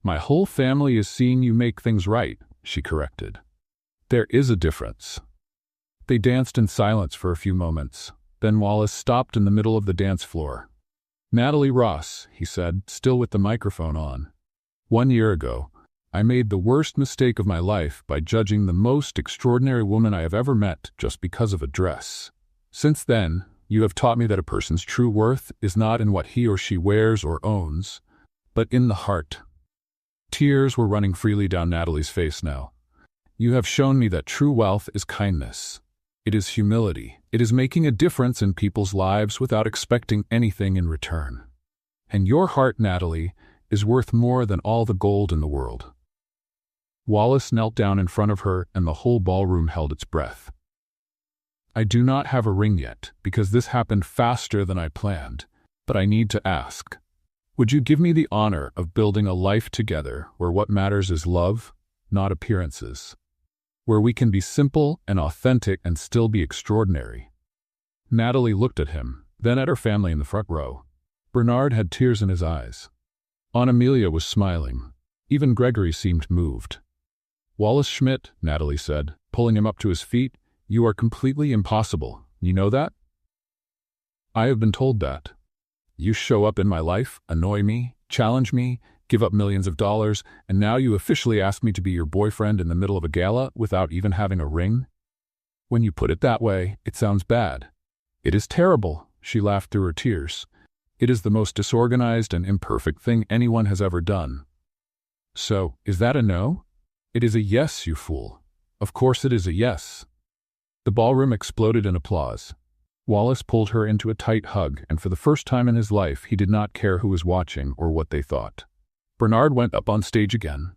"My whole family is seeing you make things right," she corrected. "There is a difference." They danced in silence for a few moments. Then Wallace stopped in the middle of the dance floor. "Natalie Ross," he said, still with the microphone on. "1 year ago, I made the worst mistake of my life by judging the most extraordinary woman I have ever met just because of a dress. Since then, you have taught me that a person's true worth is not in what he or she wears or owns, but in the heart." Tears were running freely down Natalie's face now. "You have shown me that true wealth is kindness. It is humility. It is making a difference in people's lives without expecting anything in return. And your heart, Natalie, is worth more than all the gold in the world." Wallace knelt down in front of her, and the whole ballroom held its breath. "I do not have a ring yet, because this happened faster than I planned, but I need to ask. Would you give me the honor of building a life together where what matters is love, not appearances? Where we can be simple and authentic and still be extraordinary?" Natalie looked at him, then at her family in the front row. Bernard had tears in his eyes. Aunt Amelia was smiling. Even Gregory seemed moved. "Wallace Schmidt," Natalie said, pulling him up to his feet, "you are completely impossible. You know that?" "I have been told that. You show up in my life, annoy me, challenge me, give up millions of dollars, and now you officially ask me to be your boyfriend in the middle of a gala without even having a ring? When you put it that way, it sounds bad." "It is terrible," she laughed through her tears. "It is the most disorganized and imperfect thing anyone has ever done." "So, is that a no?" "It is a yes, you fool. Of course it is a yes." The ballroom exploded in applause. Wallace pulled her into a tight hug, and for the first time in his life he did not care who was watching or what they thought. Bernard went up on stage again.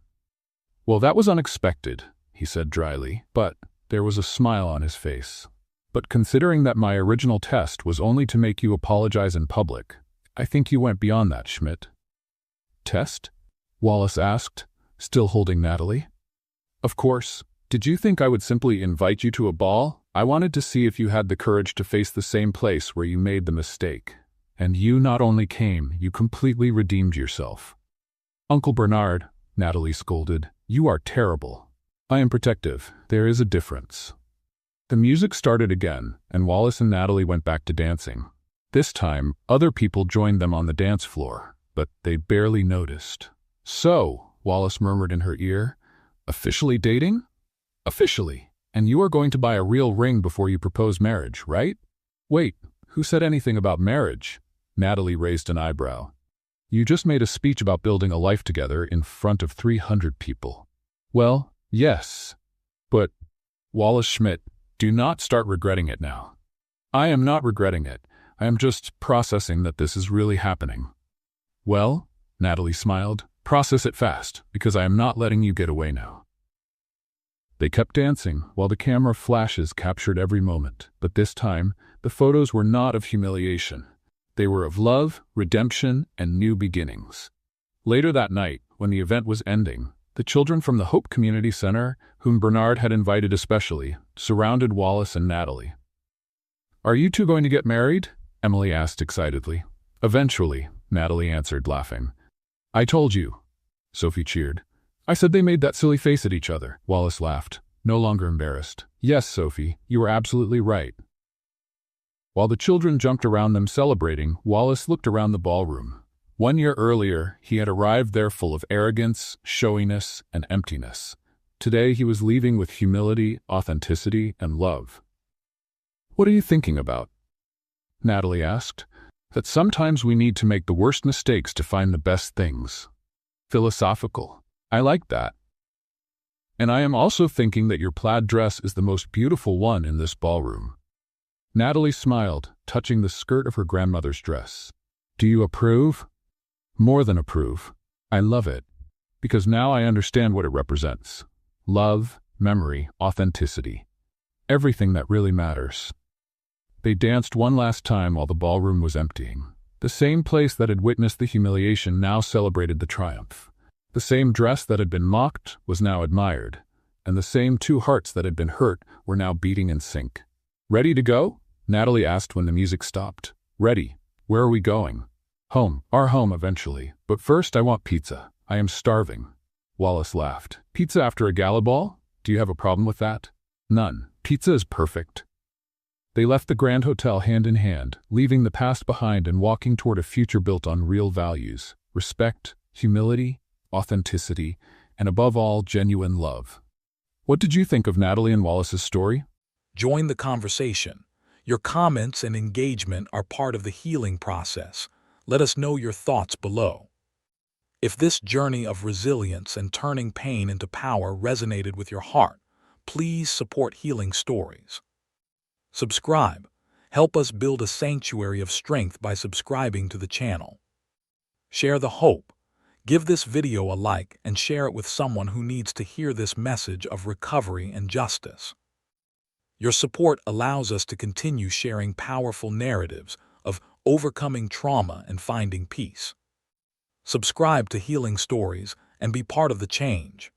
"Well, that was unexpected," he said dryly, but there was a smile on his face. "But considering that my original test was only to make you apologize in public, I think you went beyond that, Schmidt." "Test?" Wallace asked, still holding Natalie. "Of course. Did you think I would simply invite you to a ball? I wanted to see if you had the courage to face the same place where you made the mistake. And you not only came, you completely redeemed yourself." "Uncle Bernard," Natalie scolded, "you are terrible." "I am protective. There is a difference." The music started again, and Wallace and Natalie went back to dancing. This time, other people joined them on the dance floor, but they barely noticed. "So," Wallace murmured in her ear, "officially dating?" "Officially. And you are going to buy a real ring before you propose marriage, right?" "Wait, who said anything about marriage?" Natalie raised an eyebrow. "You just made a speech about building a life together in front of 300 people." "Well, yes. But, Wallace Schmidt, do not start regretting it now." "I am not regretting it. I am just processing that this is really happening." "Well," Natalie smiled, "process it fast, because I am not letting you get away now." They kept dancing, while the camera flashes captured every moment, but this time, the photos were not of humiliation. They were of love, redemption, and new beginnings. Later that night, when the event was ending, the children from the Hope Community Center, whom Bernard had invited especially, surrounded Wallace and Natalie. "Are you two going to get married?" Emily asked excitedly. "Eventually," Natalie answered, laughing. "I told you," Sophie cheered. "I said they made that silly face at each other," Wallace laughed, no longer embarrassed. "Yes, Sophie, you were absolutely right." While the children jumped around them celebrating, Wallace looked around the ballroom. 1 year earlier, he had arrived there full of arrogance, showiness, and emptiness. Today he was leaving with humility, authenticity, and love. "What are you thinking about?" Natalie asked. "That sometimes we need to make the worst mistakes to find the best things." Philosophical. I like that. "And I am also thinking that your plaid dress is the most beautiful one in this ballroom." Natalie smiled, touching the skirt of her grandmother's dress. "Do you approve?" "More than approve. I love it. Because now I understand what it represents. Love, memory, authenticity. Everything that really matters." They danced one last time while the ballroom was emptying. The same place that had witnessed the humiliation now celebrated the triumph. The same dress that had been mocked was now admired, and the same two hearts that had been hurt were now beating in sync. "Ready to go?" Natalie asked when the music stopped. "Ready. Where are we going?" "Home. Our home eventually. But first I want pizza. I am starving." Wallace laughed. "Pizza after a gala ball? Do you have a problem with that?" "None. Pizza is perfect." They left the Grand Hotel hand in hand, leaving the past behind and walking toward a future built on real values: respect, humility, authenticity, and above all, genuine love. What did you think of Natalie and Wallace's story? Join the conversation. Your comments and engagement are part of the healing process. Let us know your thoughts below. If this journey of resilience and turning pain into power resonated with your heart, please support Healing Stories. Subscribe. Help us build a sanctuary of strength by subscribing to the channel. Share the hope. Give this video a like and share it with someone who needs to hear this message of recovery and justice. Your support allows us to continue sharing powerful narratives of overcoming trauma and finding peace. Subscribe to Healing Stories and be part of the change.